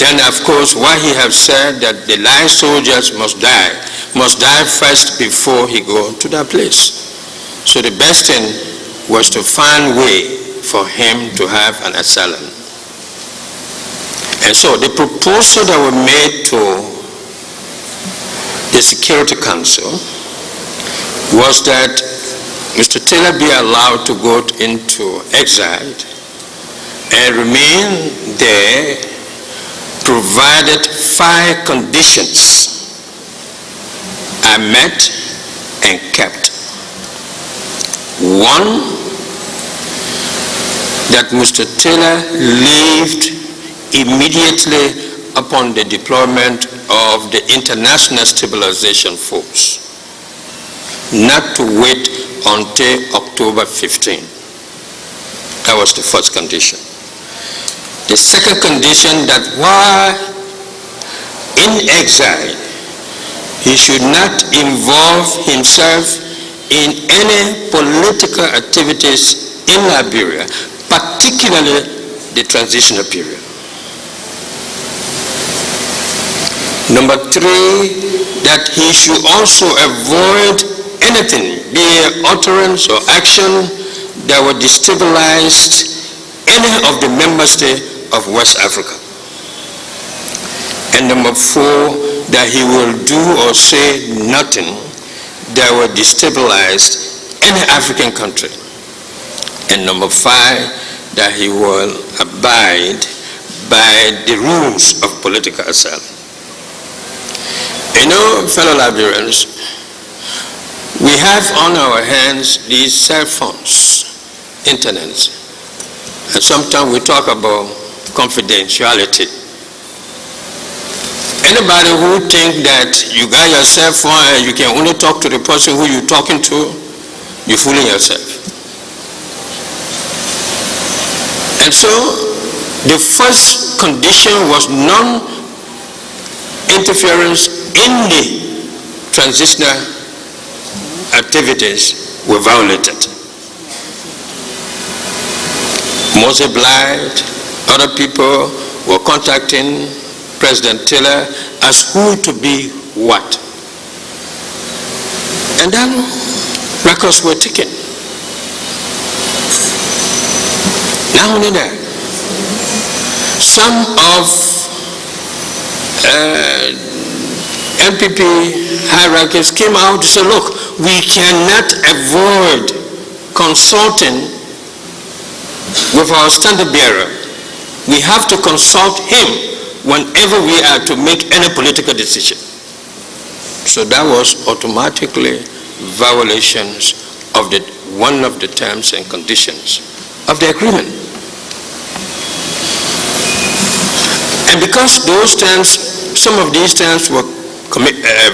then of course what he has said that the line soldiers must die first before he go to that place. So the best thing was to find way for him to have an asylum. And so the proposal that were made to the Security Council was that Mr. Taylor be allowed to go into exile and remain there, provided 5 conditions are met and kept. One, that Mr. Taylor lived immediately upon the deployment of the International Stabilization Force, not to wait until October 15. That was the first condition. The second condition, that while in exile, he should not involve himself in any political activities in Liberia, particularly the transitional period. Number 3, that he should also avoid anything, be it utterance or action, that would destabilize any of the member states of West Africa. And number 4, that he will do or say nothing that will destabilize any African country. And number 5, that he will abide by the rules of political asylum. You know, fellow Liberians, we have on our hands these cell phones, internet, and sometimes we talk about confidentiality. Anybody who think that you got your cell phone and you can only talk to the person who you're talking to, you're fooling yourself. And so the first condition was non-interference in the transitional activities were violated. Mose Blight, other people were contacting President Taylor as who to be what. And then records were taken. Not only that, some of NPP hierarchies came out to say, look, we cannot avoid consulting with our standard bearer. We have to consult him whenever we are to make any political decision. So that was automatically violations of one of the terms and conditions of the agreement. And because those terms, some of these terms were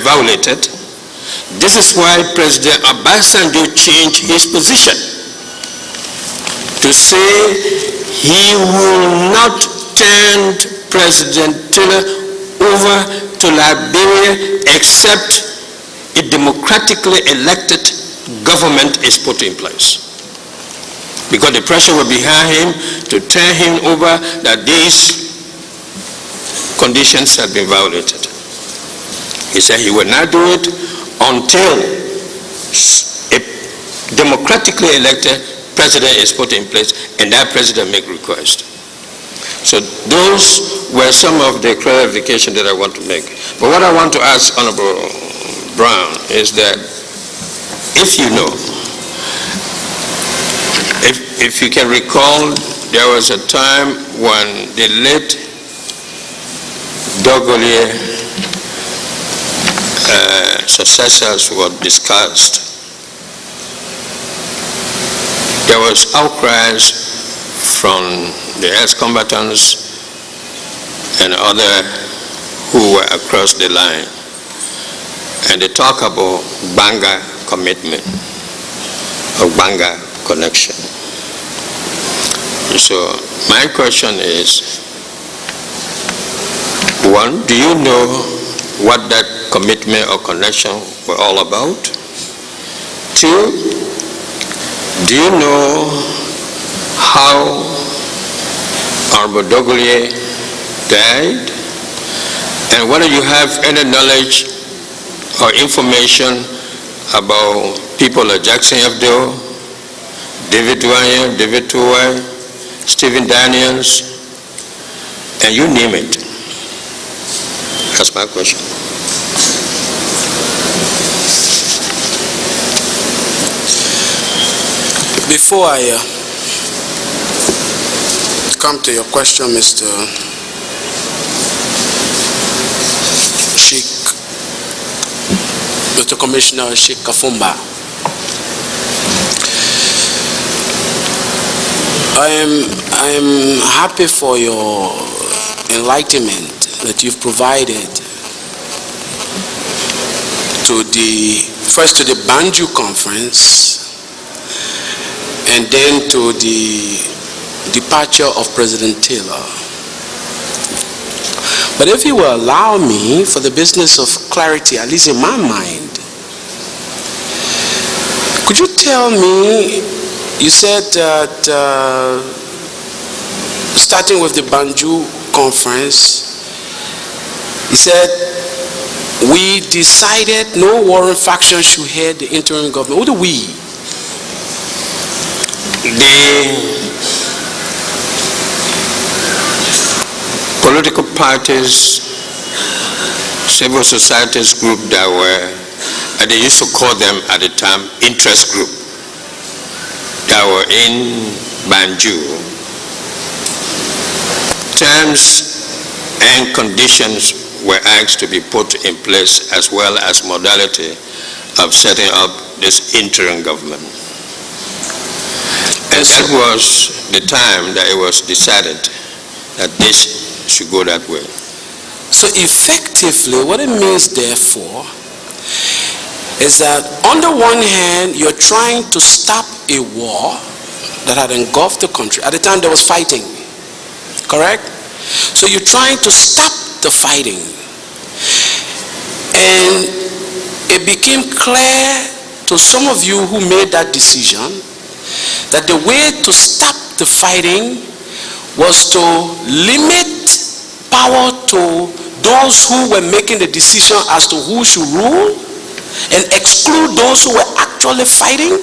violated, this is why President Banjo changed his position to say he will not turn President Taylor over to Liberia except a democratically elected government is put in place. because the pressure was behind him to turn him over that these conditions had been violated. He said he would not do it until a democratically elected president is put in place and that president make request. So those were some of the clarification that I want to make. But what I want to ask Honorable Brown is that if you know, if you can recall, there was a time when the late Dogolier successors were discussed. There was outcries from the ex-combatants and other who were across the line, and they talk about Banga commitment or Banga connection. So my question is, one, do you know what that commitment or connection were all about? Two, do you know how Honorable Dogolier died? And whether you have any knowledge or information about people like Jackson Abdo, David Dwyer, David Tuwai, Stephen Daniels, and you name it. That's my question. Before I come to your question, Mr. Commissioner Sheikh Kafumba, I am happy for your enlightenment that you've provided to first to the Banjo conference and then to the departure of President Taylor. But if you will allow me, for the business of clarity, at least in my mind, could you tell me, you said that starting with the Banjo conference, you said we decided no warring faction should head the interim government. What do we? The political parties, civil societies group that were, and they used to call them at the time interest group, that were in Banjo, terms and conditions were asked to be put in place, as well as modality of setting up this interim government. And that was the time that it was decided that this should go that way. So effectively, what it means, therefore, is that on the one hand, you're trying to stop a war that had engulfed the country. At the time, there was fighting, correct? So you're trying to stop the fighting. And it became clear to some of you who made that decision that the way to stop the fighting was to limit power to those who were making the decision as to who should rule and exclude those who were actually fighting.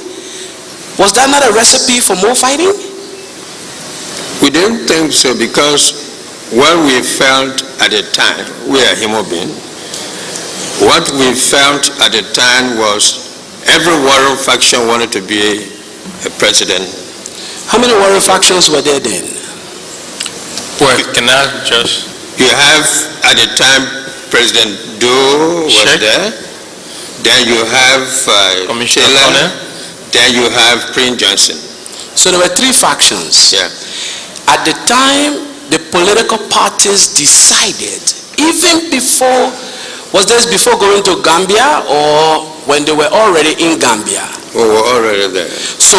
Was that not a recipe for more fighting? We didn't think so, because what we felt at the time, we are human beings, what we felt at the time was every warring faction wanted to be a president. How many warring factions were there then? Well, can I just... You have, at the time, President Doe was there. Then you have Commissioner Taylor. Connor. Then you have Prince Johnson. So there were three factions. Yeah. At the time, the political parties decided, even before, was this before going to Gambia or when they were already in Gambia? We were already there. So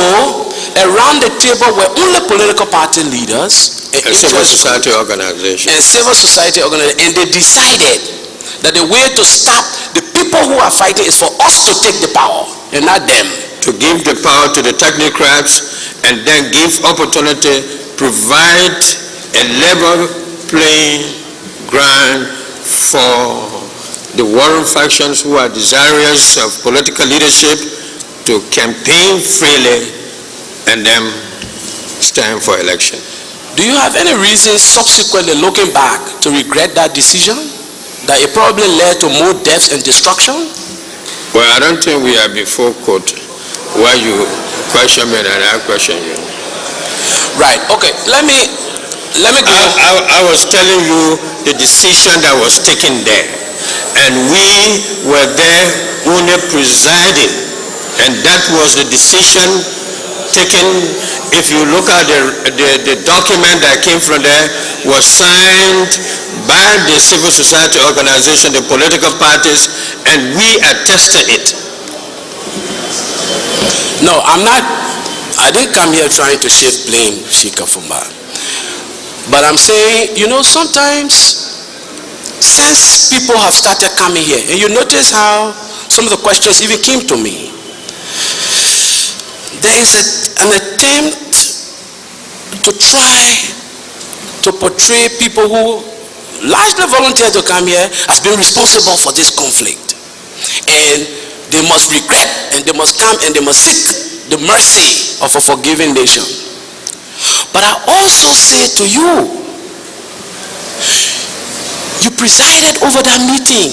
around the table were only political party leaders and civil society organizations. And they decided that the way to stop the people who are fighting is for us to take the power and not them. to give the power to the technocrats and then give opportunity, provide a level playing ground for the warring factions who are desirous of political leadership to campaign freely and then stand for election. Do you have any reason subsequently looking back to regret that decision? That it probably led to more death and destruction? Well, I don't think we are before court where you question me and I question you. Right, okay, let me go. I was telling you the decision that was taken there, and we were there only presiding, and that was the decision taken. If you look at the document that came from there, was signed by the civil society organization, the political parties, and we attested it. No, I didn't come here trying to shift blame, Shika Fumba. But I'm saying, you know, sometimes since people have started coming here, and you notice how some of the questions even came to me, there is an attempt to try to portray people who largely volunteered to come here as being responsible for this conflict. And they must regret, and they must come, and they must seek the mercy of a forgiving nation. But I also say to you, you presided over that meeting.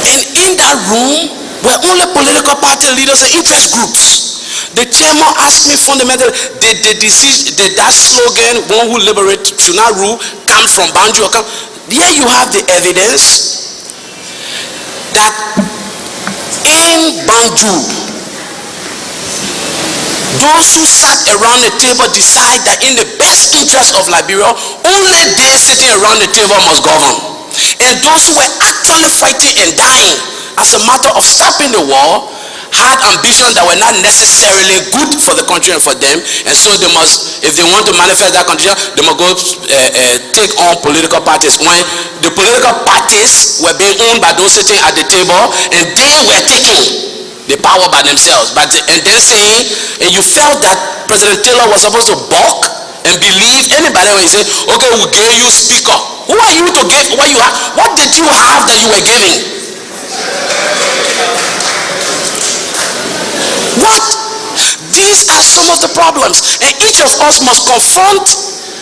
And in that room were only political party leaders and interest groups. The chairman asked me fundamentally, did that slogan, one who liberates should not rule, come from Banjo? Here you have the evidence that in Banjo, those who sat around the table decide that in the best interest of Liberia, only they sitting around the table must govern. And those who were actually fighting and dying as a matter of stopping the war had ambitions that were not necessarily good for the country and for them, and so they must, if they want to manifest that condition, they must go take on political parties. When the political parties were being owned by those sitting at the table, and they were taking the power by themselves, and then saying, and you felt that President Taylor was supposed to balk and believe anybody when he said, okay, we gave you speaker. Who are you to give what you have? What did you have that you were giving? What? These are some of the problems, and each of us must confront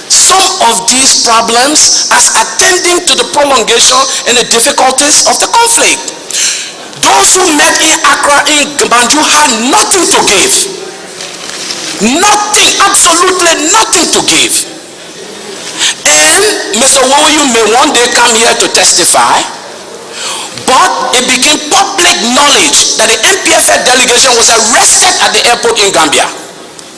some of these problems as attending to the prolongation and the difficulties of the conflict. Those who met in Accra, in Banjo, had nothing to give. Nothing, absolutely nothing to give. And Mr. Woyu may one day come here to testify, but it became public knowledge that the NPFL delegation was arrested at the airport in Gambia.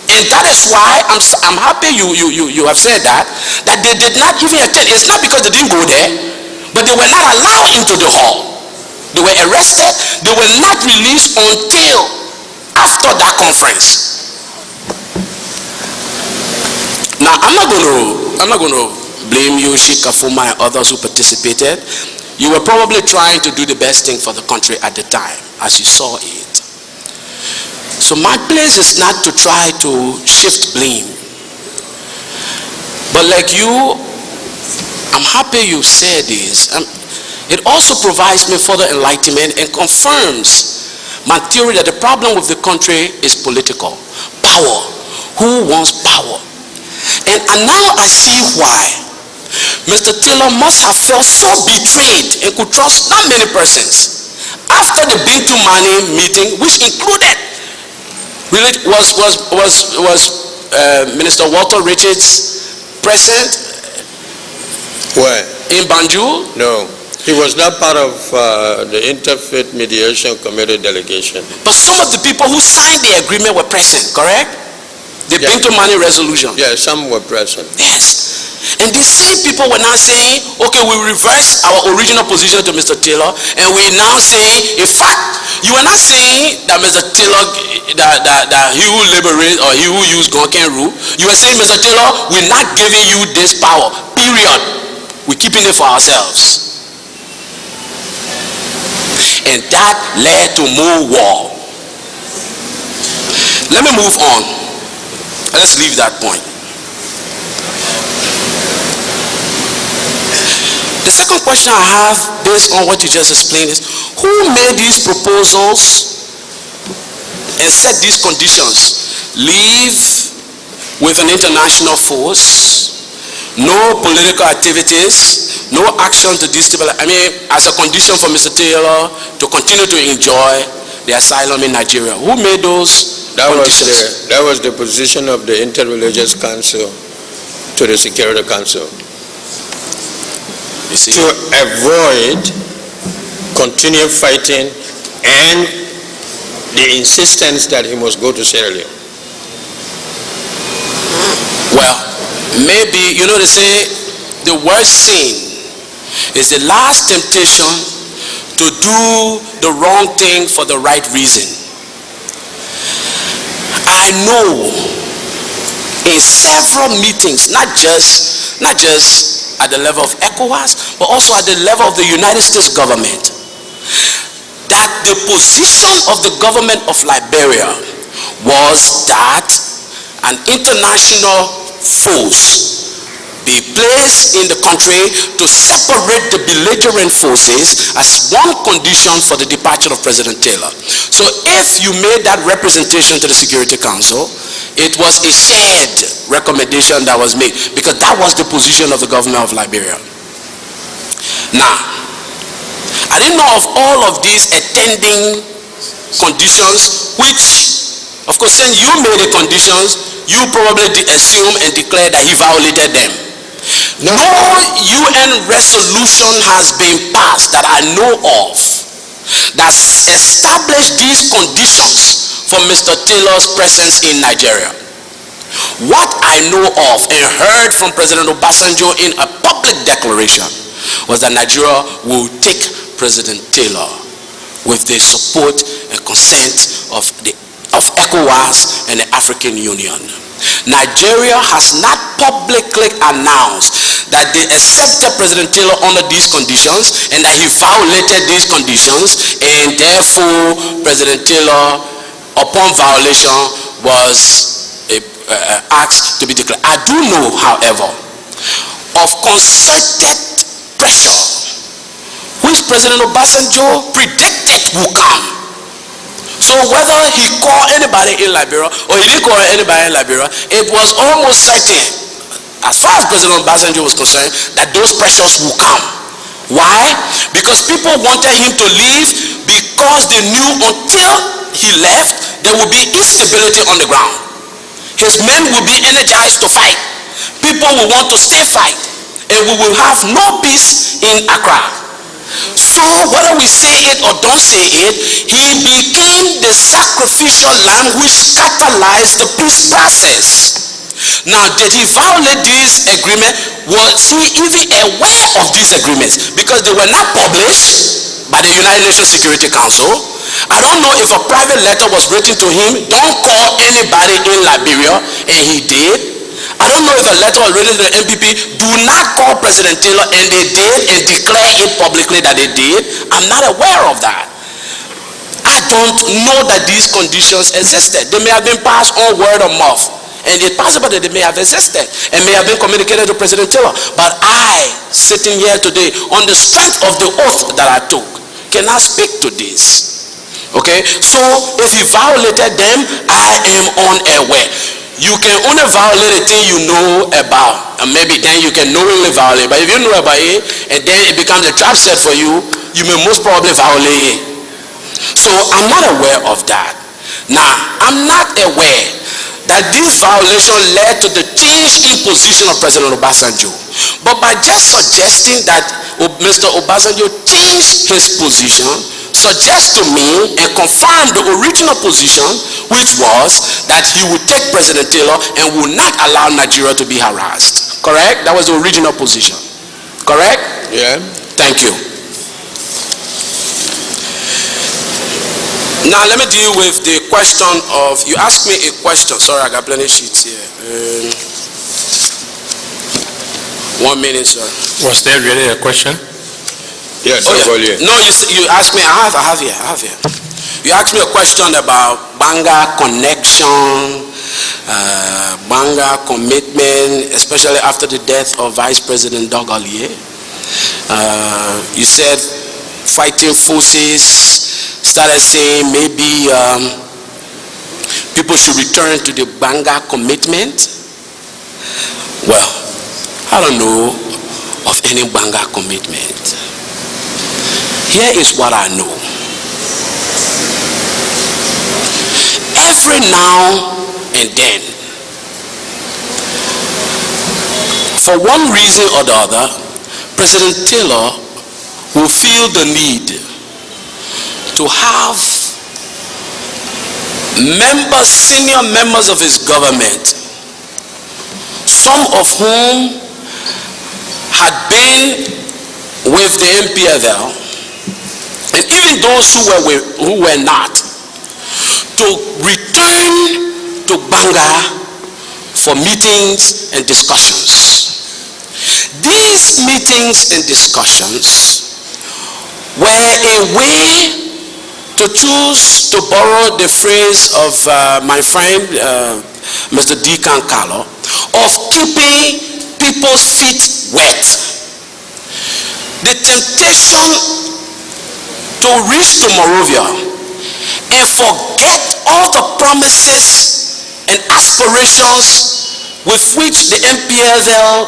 And that is why I'm happy you have said that they did not even attend. It's not because they didn't go there, but they were not allowed into the hall. They were arrested. They were not released until after that conference. Now, I'm not going to blame you, Shika Fuma, and others who participated. You were probably trying to do the best thing for the country at the time, as you saw it. So my place is not to try to shift blame. But like you, I'm happy you said this. It also provides me further enlightenment and confirms my theory that the problem with the country is political. Power. Who wants power? And now I see why Mr. Taylor must have felt so betrayed and could trust not many persons. After the Bintu Mani meeting, which included Minister Walter Richards present? Where? In Banjo? No. He was not part of the Interfaith Mediation Committee delegation. But some of the people who signed the agreement were present, correct? The Bintu Mani resolution. Yes, some were present. Yes. And these same people were now saying, okay, we reverse our original position to Mr. Taylor, and we're now saying, in fact, you are not saying that Mr. Taylor, that he who liberates or he who uses gun can rule. You are saying, Mr. Taylor, we're not giving you this power, period. We're keeping it for ourselves. and that led to more war. Let me move on. Let's leave that point. The second question I have, based on what you just explained, is who made these proposals and set these conditions? Leave with an international force, no political activities, no action to destabilize. I mean, as a condition for Mr. Taylor to continue to enjoy the asylum in Nigeria. Who made those conditions? That was the position of the Interreligious Council to the Security Council. You see? To avoid continued fighting and the insistence that he must go to Sirleaf. Well, maybe, you know, they say the worst sin is the last temptation to do the wrong thing for the right reason. I know in several meetings, not just at the level of ECOWAS, but also at the level of the United States government, that the position of the government of Liberia was that an international force be placed in the country to separate the belligerent forces as one condition for the departure of President Taylor. So if you made that representation to the Security Council, it was a shared recommendation that was made, because that was the position of the government of Liberia. Now, I didn't know of all of these attending conditions, which, of course, since you made the conditions, you probably assume and declare that he violated them. No UN resolution has been passed that I know of that established these conditions for Mr. Taylor's presence in Nigeria. What I know of and heard from President Obasanjo in a public declaration was that Nigeria will take President Taylor with the support and consent of ECOWAS and the African Union. Nigeria has not publicly announced that they accepted President Taylor under these conditions and that he violated these conditions, and therefore President Taylor, upon violation, was asked to be declared. I do know, however, of concerted pressure which President Obasanjo predicted would come. So whether he called anybody in Liberia or he didn't call anybody in Liberia, it was almost certain, as far as President Obasanjo was concerned, that those pressures would come. Why? Because people wanted him to leave, because they knew until he left, there would be instability on the ground. His men would be energized to fight. People will want to still fight, and we will have no peace in Accra. So whether we say it or don't say it, he became the sacrificial lamb which catalyzed the peace process. Now, did he violate this agreement? Was he even aware of these agreements? Because they were not published by the United Nations Security Council. I don't know if a private letter was written to him, don't call anybody in Liberia, and he did. I don't know if a letter was written to the NPP, do not call President Taylor, and they did, and declare it publicly that they did. I'm not aware of that. I don't know that these conditions existed. They may have been passed on word of mouth, and it's possible that they may have existed and may have been communicated to President Taylor. But I, sitting here today, on the strength of the oath that I took, cannot speak to this. Okay? So if he violated them, I am unaware. You can only violate a thing you know about, and maybe then you can knowingly violate. But if you know about it, and then it becomes a trap set for you, you may most probably violate it. So I'm not aware of that. Now, I'm not aware that this violation led to the change in position of President Obasanjo. But by just suggesting that Mr. Obasanjo changed his position, suggests to me and confirm the original position, which was that he would take President Taylor and would not allow Nigeria to be harassed. Correct? That was the original position. Correct? Yeah. Thank you. Now let me deal with the question of, you asked me a question. Sorry, I got plenty of sheets here. 1 minute, sir. Was there really a question? Yes, No, you asked me, I have here. You asked me a question about Banga connection, Banga commitment, especially after the death of Vice President Dogalie. You said fighting forces started saying maybe people should return to the Banga commitment. Well, I don't know of any Banga commitment. Here is what I know. Every now and then, for one reason or the other, President Taylor will feel the need to have senior members of his government, some of whom had been with the NPFL, and even those who were not, to return to Banga for meetings and discussions. These meetings and discussions were a way to choose, to borrow the phrase of my friend Mr. D. Kankalo, of keeping people's feet wet. The temptation to reach to Monrovia and forget all the promises and aspirations with which the NPFL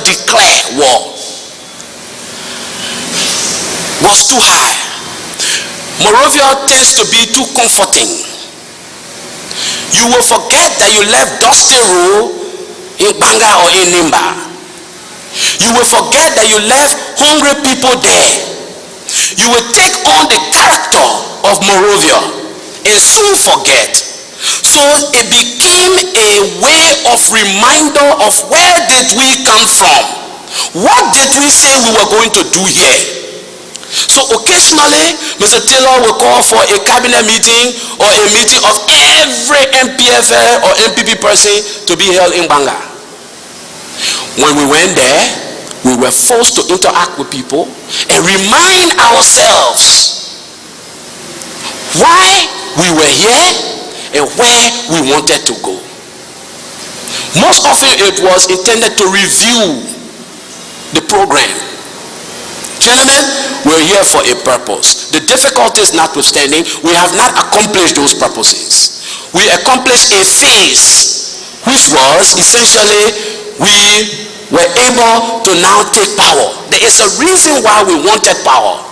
declared war was too high. Monrovia tends to be too comforting. You will forget that you left Dusty Row in Banga or in Nimba. You will forget that you left hungry people there. You will take on the character of Monrovia and soon forget. So it became a way of reminder of where did we come from? What did we say we were going to do here? So occasionally, Mr. Taylor will call for a cabinet meeting or a meeting of every NPFL or NPP person to be held in Banga. When we went there, we were forced to interact with people and remind ourselves why we were here and where we wanted to go. Most often it was intended to review the program. Gentlemen, we're here for a purpose. The difficulties notwithstanding, we have not accomplished those purposes. We accomplished a phase, which was essentially we were able to now take power. There is a reason why we wanted power.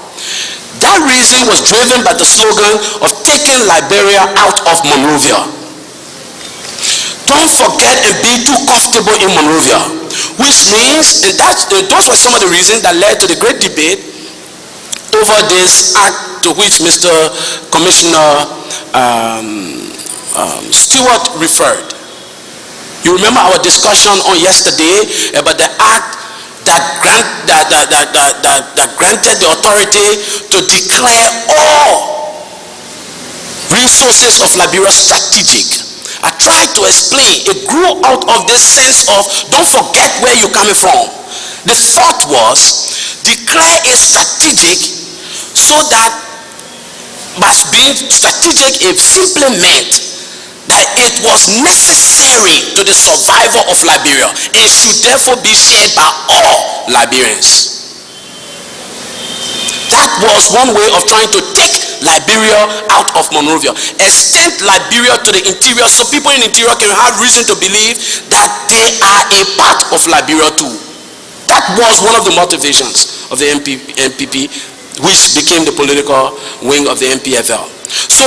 That reason was driven by the slogan of taking Liberia out of Monrovia. Don't forget and be too comfortable in Monrovia, which means, and those were some of the reasons that led to the great debate over this act to which Mr. Commissioner Stewart referred. You remember our discussion on yesterday about the act that granted the authority to declare all resources of Liberia strategic. I tried to explain, it grew out of this sense of don't forget where you're coming from. The thought was declare it strategic so that by being strategic it simply meant that it was necessary to the survival of Liberia and should therefore be shared by all Liberians. That was one way of trying to take Liberia out of Monrovia, extend Liberia to the interior so people in the interior can have reason to believe that they are a part of Liberia too. That was one of the motivations of the NPP, which became the political wing of the NPFL. So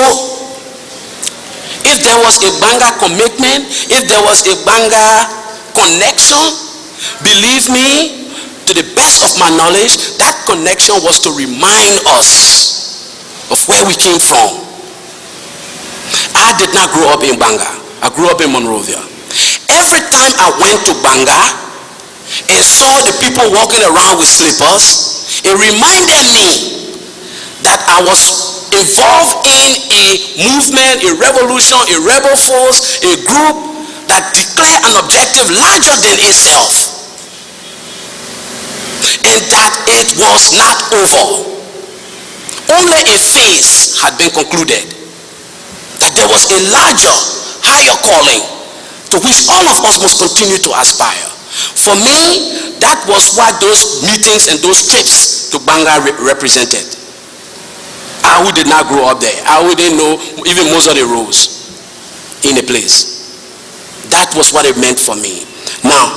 if there was a Banga commitment, if there was a Banga connection, believe me, to the best of my knowledge, that connection was to remind us of where we came from. I did not grow up in Banga. I grew up in Monrovia. Every time I went to Banga and saw the people walking around with slippers, it reminded me that I was involved in a movement, a revolution, a rebel force, a group that declared an objective larger than itself. and that it was not over. Only a phase had been concluded. That there was a larger, higher calling to which all of us must continue to aspire. For me, that was what those meetings and those trips to Banga represented. I who did not grow up there, I who didn't know even most of the roads in a place. That was what it meant for me. Now,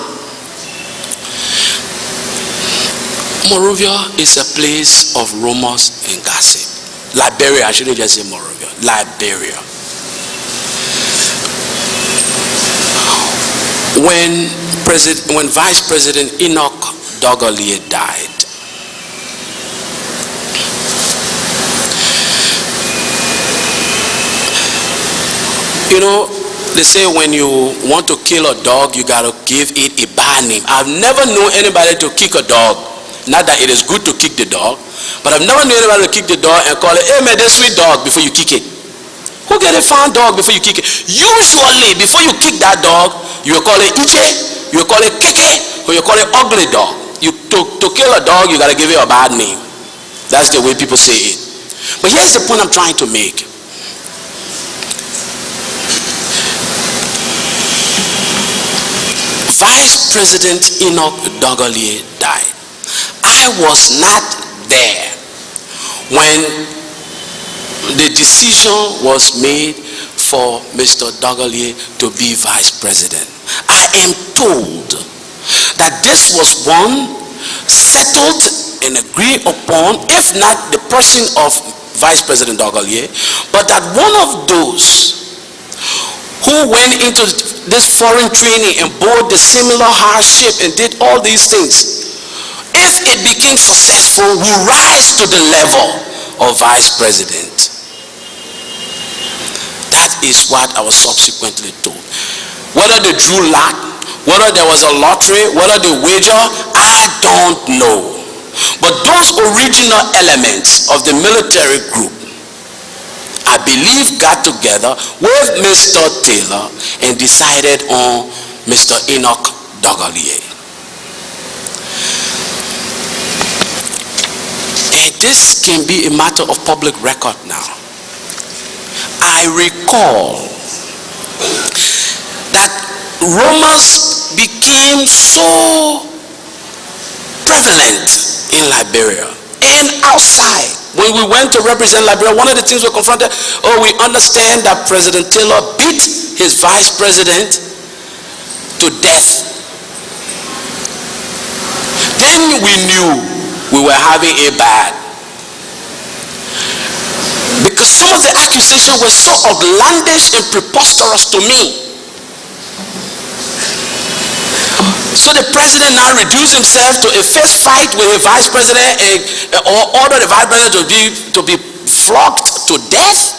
Monrovia is a place of rumors and gossip. Liberia, I shouldn't just say Monrovia. Liberia. When Vice President Enoch Dogalie died, you know, they say when you want to kill a dog, you gotta give it a bad name. I've never known anybody to kick a dog. Not that it is good to kick the dog, but I've never known anybody to kick the dog and call it, hey man, that's sweet dog, before you kick it. Who get a fine dog before you kick it? Usually, before you kick that dog, you will call it Iche, you will call it Keke, or you call it ugly dog. To kill a dog, you gotta give it a bad name. That's the way people say it. But here's the point I'm trying to make. Vice President Enoch Dogalie died. I was not there when the decision was made for Mr. Dogalie to be Vice President. I am told that this was one settled and agreed upon, if not the person of Vice President Dogalie, but that one of those who went into this foreign training and bore the similar hardship and did all these things, if it became successful, will rise to the level of Vice President. That is what I was subsequently told. Whether they drew lot, whether there was a lottery, whether they wager, I don't know. But those original elements of the military group, I believe, got together with Mr. Taylor and decided on Mr. Enoch Dogalie. And this can be a matter of public record now. I recall that rumors became so prevalent in Liberia and outside. When we went to represent Liberia, one of the things we confronted, we understand that President Taylor beat his vice president to death. Then we knew we were having a bad. Because some of the accusations were so outlandish and preposterous to me. So the president now reduced himself to a fist fight with a vice president or ordered the vice president to be flogged to death.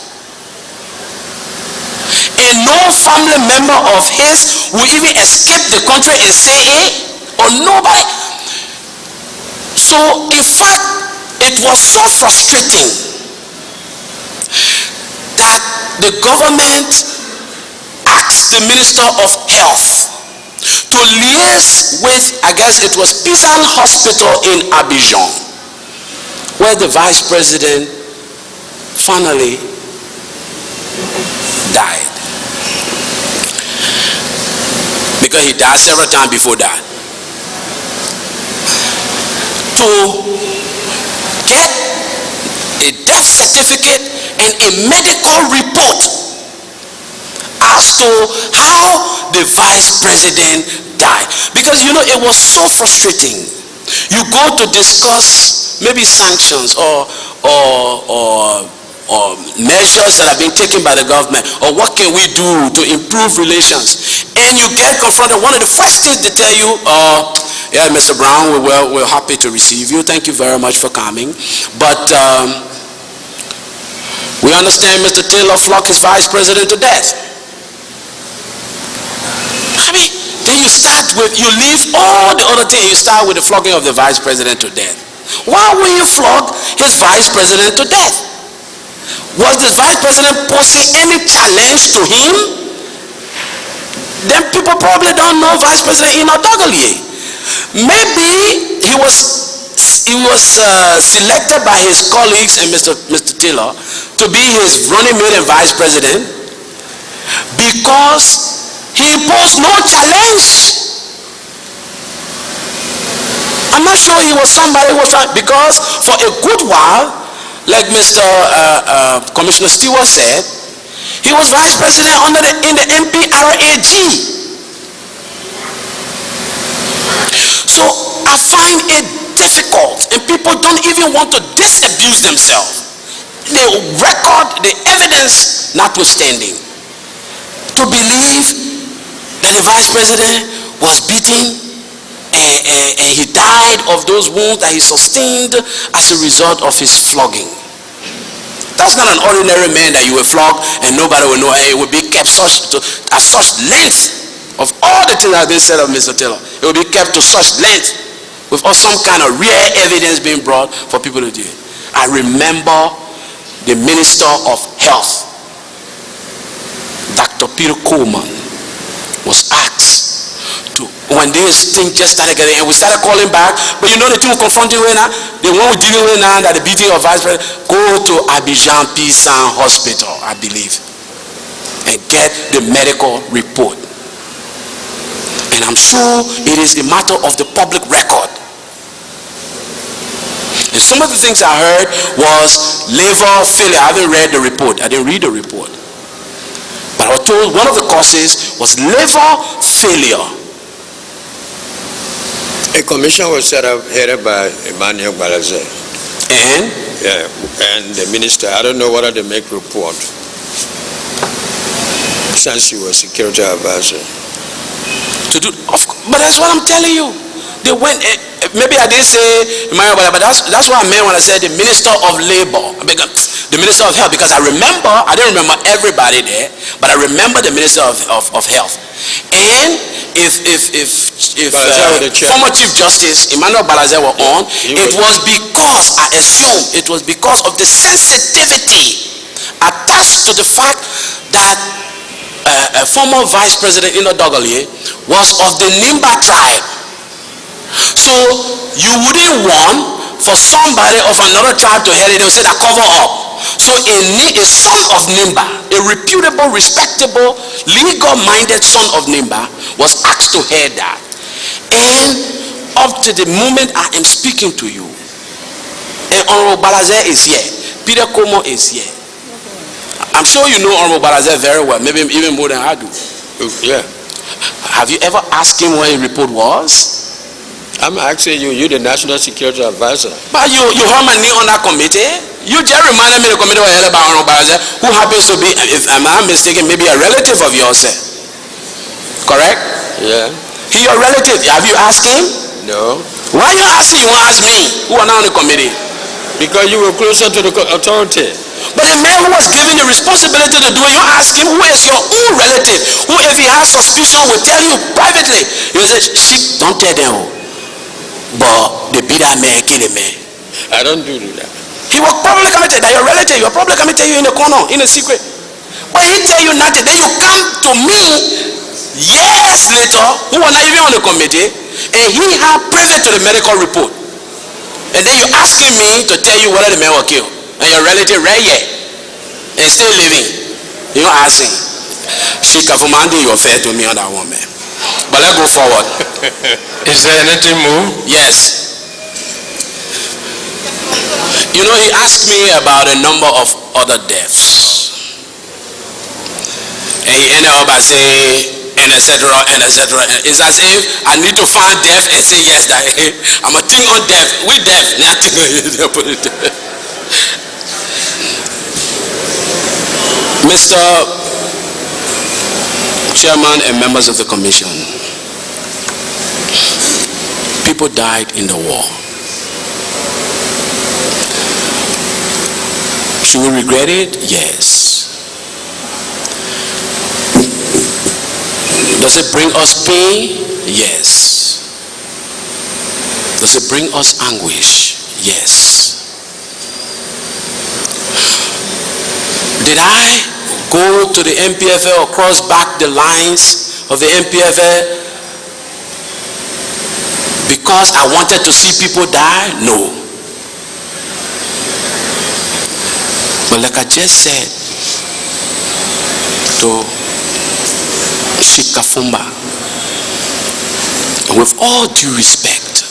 And no family member of his will even escape the country and say it, or nobody. So in fact, it was so frustrating that the government asked the Minister of Health to liaise with, I guess it was Pisan Hospital in Abidjan, where the vice president finally died. Because he died several times before that. To get a death certificate and a medical report as to how the vice president died. Because you know, it was so frustrating. You go to discuss maybe sanctions or measures that have been taken by the government, or what can we do to improve relations, and you get confronted. One of the first things they tell you, yeah, Mr. Brown, we're happy to receive you, thank you very much for coming, but we understand Mr. Taylor flogged his vice president to death. I mean, then you leave all the other things, you start with the flogging of the vice president to death. Why will you flog his vice president to death? Was the vice president posing any challenge to him? Then people probably don't know Vice President Enoch Dogalie. Maybe he was selected by his colleagues and Mr. Taylor to be his running mate and vice president because he imposed no challenge. I'm not sure he was somebody who was trying, because for a good while, like Mr. Commissioner Stewart said, he was vice president in the NPRAG. So I find it difficult, and people don't even want to disabuse themselves. The record, the evidence notwithstanding, to believe that the vice president was beaten and he died of those wounds that he sustained as a result of his flogging. That's not an ordinary man that you will flog and nobody will know. It will be kept at such length of all the things that have been said of Mr. Taylor. It will be kept to such length with some kind of rare evidence being brought for people to do it. I remember the Minister of Health, Dr. Peter Coleman, was asked to, when this thing just started getting, and we started calling back, but you know the two confronting right now, the one we're dealing with now, that the beating of vice president, go to Abidjan Pisan Hospital, I believe, and get the medical report. And I'm sure it is a matter of the public record. And some of the things I heard was liver failure. I haven't read the report. I didn't read the report. But I was told one of the causes was liver failure. A commission was set up, headed by Emmanuel Balaze. And? Yeah, and the minister, I don't know whether they make report since he was security advisor. But that's what I'm telling you. They went, maybe I didn't say Emmanuel Balaze, but that's what I meant when I said the Minister of Labor, the Minister of Health, because I didn't remember everybody there, but I remember the Minister of Health. And if former Chief Justice Emmanuel Balaze were on, it was because, I assume, it was because of the sensitivity attached to the fact that a former Vice President Ino Dogalie was of the Nimba tribe. So you wouldn't want for somebody of another tribe to head it and say that cover up. So a son of Nimba, a reputable, respectable, legal-minded son of Nimba was asked to head that. And up to the moment I am speaking to you, and Honorable Balaze is here, Peter Como is here. I'm sure you know Honorable Balaze very well, maybe even more than I do. Yeah. Have you ever asked him what his report was? I'm asking you, you're the National Security Advisor. But you heard my name on that committee. You just reminded me the committee was headed by Honorable Balaze, who happens to be, if I'm not mistaken, maybe a relative of yours. Correct? Yeah. He your relative. Have you asked him? No. Why you asking? You won't ask me, who are now on the committee. Because you were closer to the authority. But the man who was given the responsibility to do it, you ask him, who is your own relative, who if he has suspicion will tell you privately. You say, shit, don't tell them. But they beat that man, kill the man. I don't do that. He will probably come and tell you that your relative, will probably come and tell you in the corner, in a secret. But he tell you nothing. Then you come to me years later, who are not even on the committee, and he had privy to the medical report. And then you asking me to tell you whether the man was killed. And your relative right here and still living. You asking. She Kafumandi, you're fair to me on that one, man. But let's go forward. Is there anything more? Yes. You know, he asked me about a number of other deaths. And he ended up by saying, and etc. and etc. It's as if I need to find death and say yes. That I'm a thing on death. With death. Mr. Chairman and members of the Commission, people died in the war. Should we regret it? Yes. Does it bring us pain? Yes. Does it bring us anguish? Yes. Did I go to the NPFL or cross back the lines of the NPFL Because I wanted to see people die? No. But like I just said to Shikafumba, with all due respect,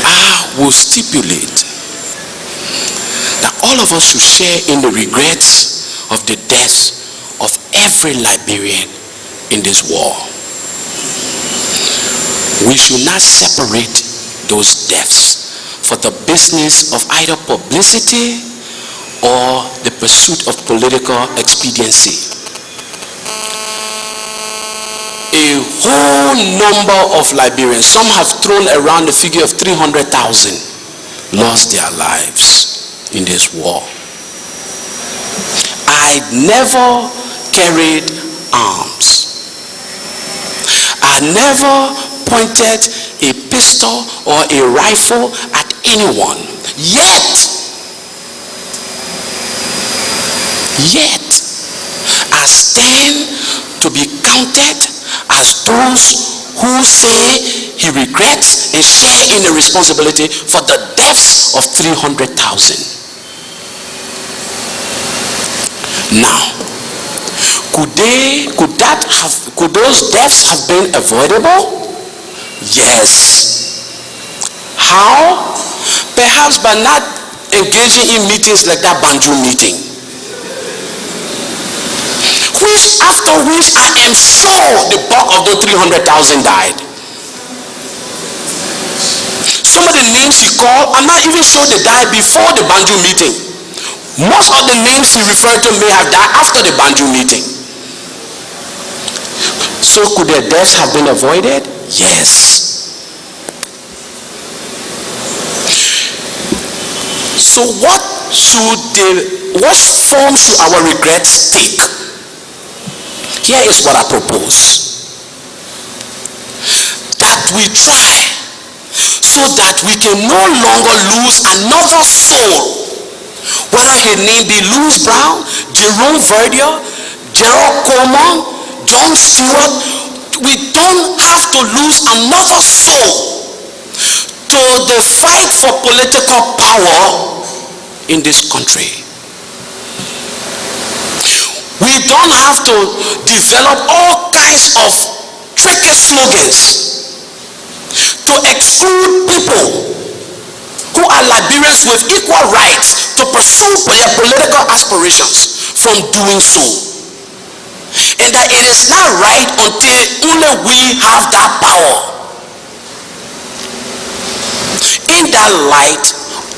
I will stipulate that all of us should share in the regrets of the deaths of every Liberian in this war. We should not separate those deaths for the business of either publicity or the pursuit of political expediency. A whole number of Liberians, some have thrown around the figure of 300,000, lost their lives in this war. I never carried arms. I never pointed a pistol or a rifle at anyone. Yet, I stand to be counted as those who say he regrets and share in the responsibility for the deaths of 300,000. Now, could those deaths have been avoidable? Yes. How? Perhaps by not engaging in meetings like that Banjo meeting, after which I am sure the bulk of the 300,000 died. Some of the names he called, I'm not even sure they died before the Banjo meeting. Most of the names he referred to may have died after the Banjo meeting. So could their deaths have been avoided? Yes. So what form should our regrets take? Here is what I propose. That we try so that we can no longer lose another soul. Whether his name be Louis Brown, Jerome Verdier, Gerald Coleman, John Stewart, we don't have to lose another soul to the fight for political power in this country. We don't have to develop all kinds of tricky slogans to exclude people who are Liberians with equal rights to pursue their political aspirations from doing so. And that it is not right until only we have that power. In that light,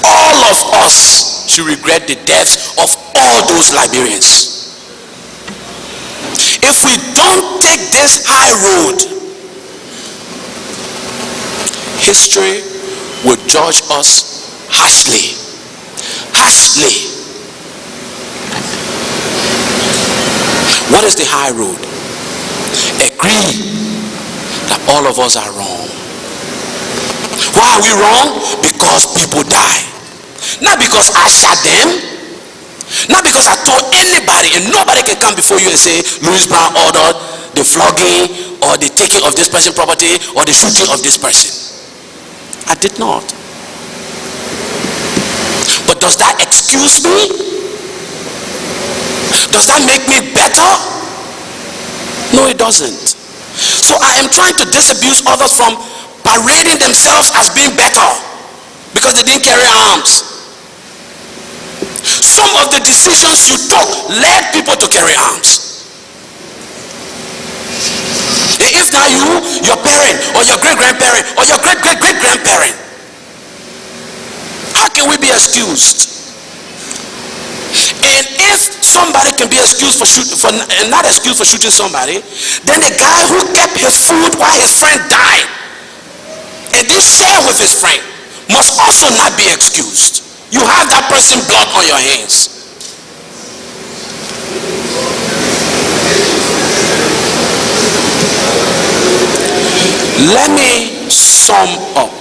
all of us should regret the deaths of all those Liberians. If we don't take this high road, history will judge us harshly. Harshly. What is the high road? Agree that all of us are wrong. Why are we wrong? Because people die. Not because I shot them. Not because I told anybody, and nobody can come before you and say Louis Brown ordered the flogging or the taking of this person's property or the shooting of this person. I did not. But does that excuse me? Does that make me better? No, it doesn't. So I am trying to disabuse others from parading themselves as being better because they didn't carry arms. Some of the decisions you took led people to carry arms. And if not you, your parent or your great-grandparent or your great-great-great-grandparent, how can we be excused? And if somebody can be excused and not excused for shooting somebody, then the guy who kept his food while his friend died and didn't share with his friend must also not be excused. You have that person's blood on your hands. Let me sum up.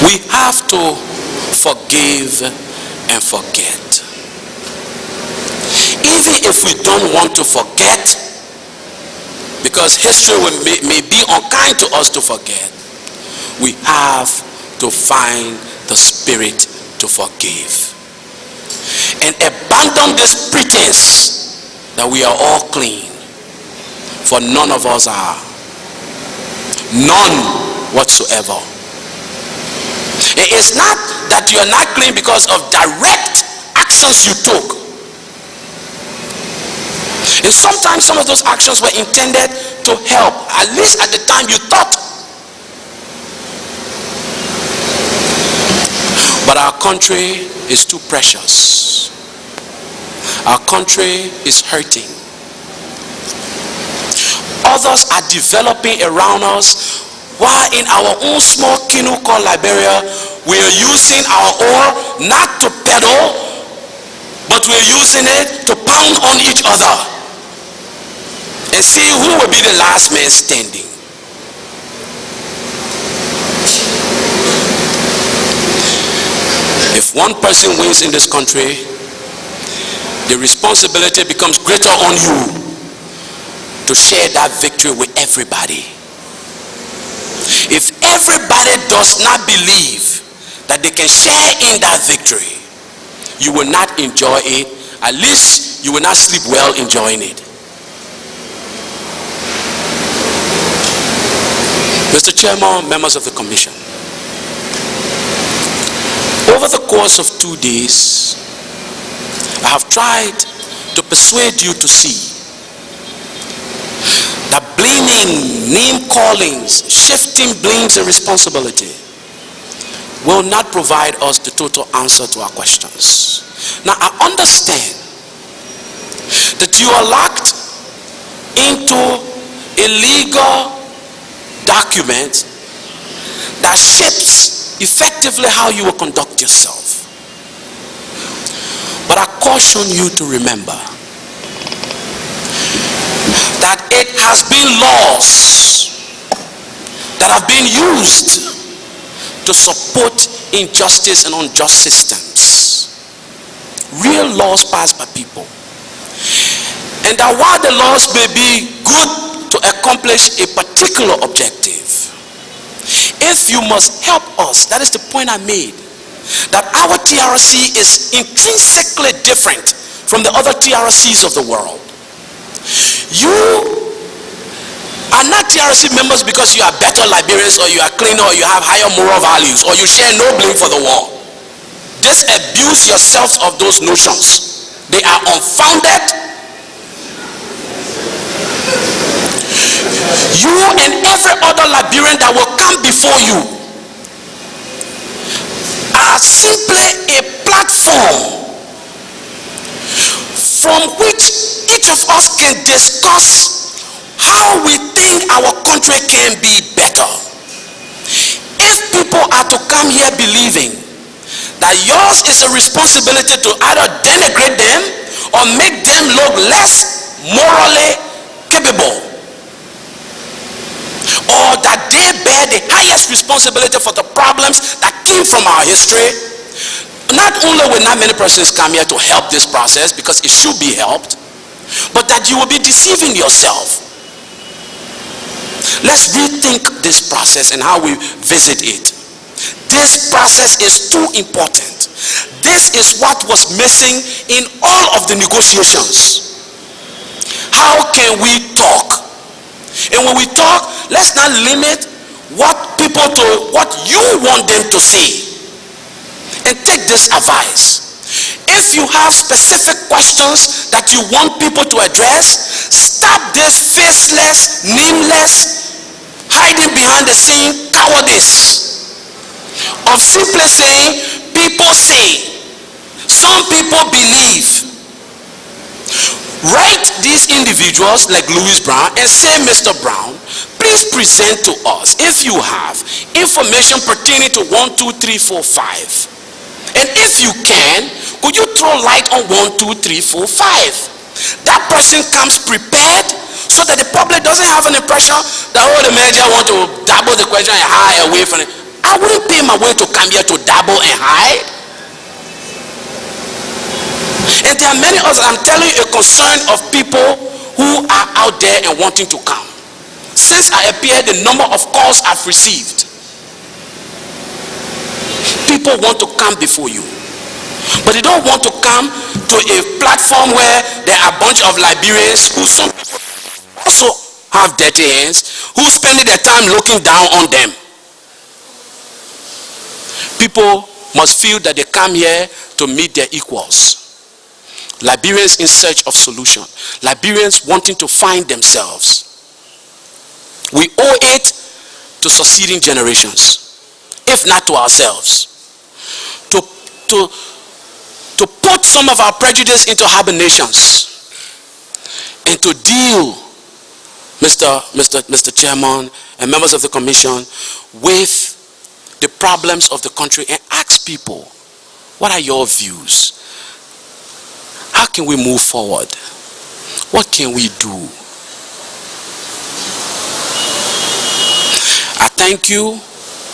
We have to forgive and forget. Even if we don't want to forget, because history may be unkind to us to forget, we have to find the spirit to forgive and abandon this pretense that we are all clean, for none of us are. None whatsoever. It is not that you are not clean because of direct actions you took. And sometimes some of those actions were intended to help, at least at the time you thought. But our country is too precious. Our country is hurting. Others are developing around us, while in our own small canoe called Liberia, we are using our oar not to pedal, but we're using it to pound on each other and see who will be the last man standing. If one person wins in this country, the responsibility becomes greater on you to share that victory with everybody. If everybody does not believe that they can share in that victory, you will not enjoy it. At least you will not sleep well enjoying it. Mr. Chairman, members of the Commission, over the course of 2 days, I have tried to persuade you to see that blaming, name callings, shifting blames and responsibility will not provide us the total answer to our questions. Now, I understand that you are locked into a legal document that shapes effectively how you will conduct yourself. But I caution you to remember that it has been laws that have been used to support injustice and unjust systems. Real laws passed by people. And that while the laws may be good to accomplish a particular objective, if you must help us, that is the point I made, that our TRC is intrinsically different from the other TRCs of the world. You are not TRC members because you are better Liberians, or you are cleaner, or you have higher moral values, or you share no blame for the war. Disabuse yourselves of those notions. They are unfounded. You and every other Liberian that will come before you are simply a platform from which each of us can discuss how we think our country can be better. If people are to come here believing that yours is a responsibility to either denigrate them or make them look less morally capable, or that they bear the highest responsibility for the problems that came from our history, not only will not many persons come here to help this process, because it should be helped, but that you will be deceiving yourself. Let's rethink this process and how we visit it. This process is too important. This is what was missing in all of the negotiations. How can we talk? And when we talk, let's not limit what people to what you want them to say. And take this advice. If you have specific questions that you want people to address, stop this faceless, nameless, hiding behind the scene cowardice of simply saying, people say, some people believe. Write these individuals like Louis Brown and say, Mr. Brown, please present to us, if you have, information pertaining to 1, 2, 3, 4, 5. And if you can, could you throw light on 1, 2, 3, 4, 5? That person comes prepared so that the public doesn't have an impression that, oh, the manager want to dabble the question and hide away from it. I wouldn't pay my way to come here to dabble and hide. And there are many others. I'm telling you a concern of people who are out there and wanting to come. Since I appeared, the number of calls I've received. People want to come before you, but they don't want to come to a platform where there are a bunch of Liberians who some people also have dirty hands, who spending their time looking down on them. People must feel that they come here to meet their equals. Liberians in search of solution. Liberians wanting to find themselves. We owe it to succeeding generations, if not to ourselves, to put some of our prejudice into hibernations and to deal, Mr. Chairman and members of the Commission, with the problems of the country and ask people, what are your views? How can we move forward? What can we do? I thank you,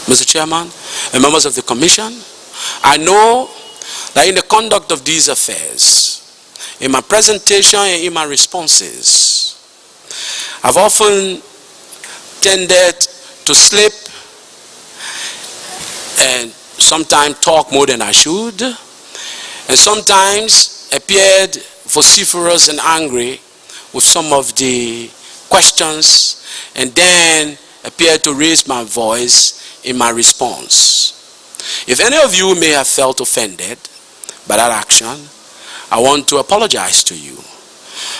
Mr. Chairman and members of the Commission. I know that in the conduct of these affairs, in my presentation and in my responses, I've often tended to slip and sometimes talk more than I should, and sometimes appeared vociferous and angry with some of the questions, and then appeared to raise my voice in my response. If any of you may have felt offended by that action, I want to apologize to you.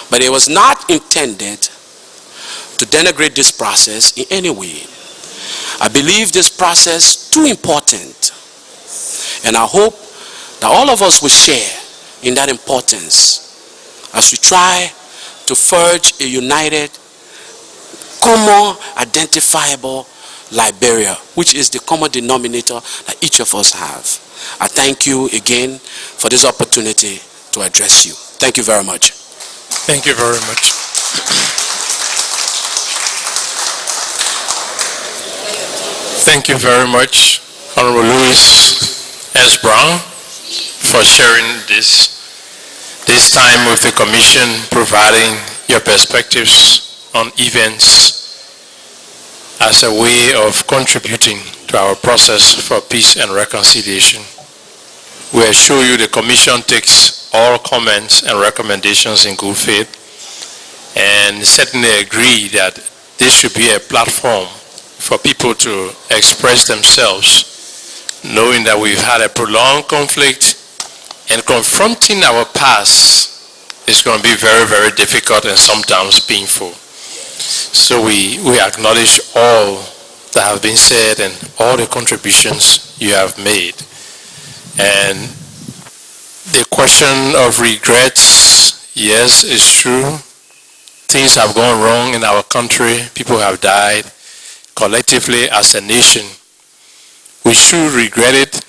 But it was not intended to denigrate this process in any way. I believe this process too important, and I hope that all of us will share in that importance as we try to forge a united, common, identifiable Liberia, which is the common denominator that each of us have. I thank you again for this opportunity to address you. Thank you very much. Thank you very much. Thank you very much, Honorable Louis S. Brown, for sharing this time with the Commission, providing your perspectives on events as a way of contributing to our process for peace and reconciliation. We assure you the Commission takes all comments and recommendations in good faith, and certainly agree that this should be a platform for people to express themselves, knowing that we've had a prolonged conflict, and confronting our past is going to be very, very difficult and sometimes painful. So we acknowledge all that have been said and all the contributions you have made. And the question of regrets, yes, it's true. Things have gone wrong in our country. People have died. Collectively, as a nation, we should regret it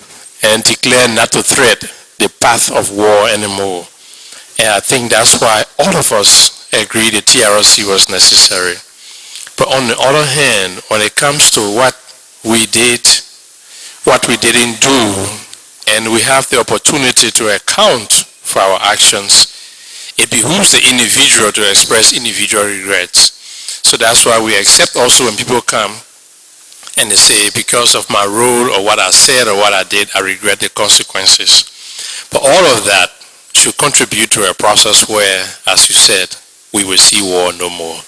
and declare not to tread the path of war anymore. And I think that's why all of us agree the TRC was necessary. But on the other hand, when it comes to what we did, what we didn't do, and we have the opportunity to account for our actions, it behooves the individual to express individual regrets. So that's why we accept also when people come and they say, because of my role or what I said or what I did, I regret the consequences. But all of that should contribute to a process where, as you said, we will see war no more.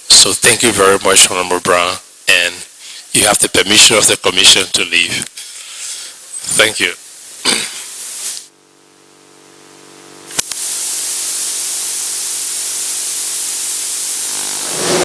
So thank you very much, Honorable Brown, and you have the permission of the Commission to leave. Thank you.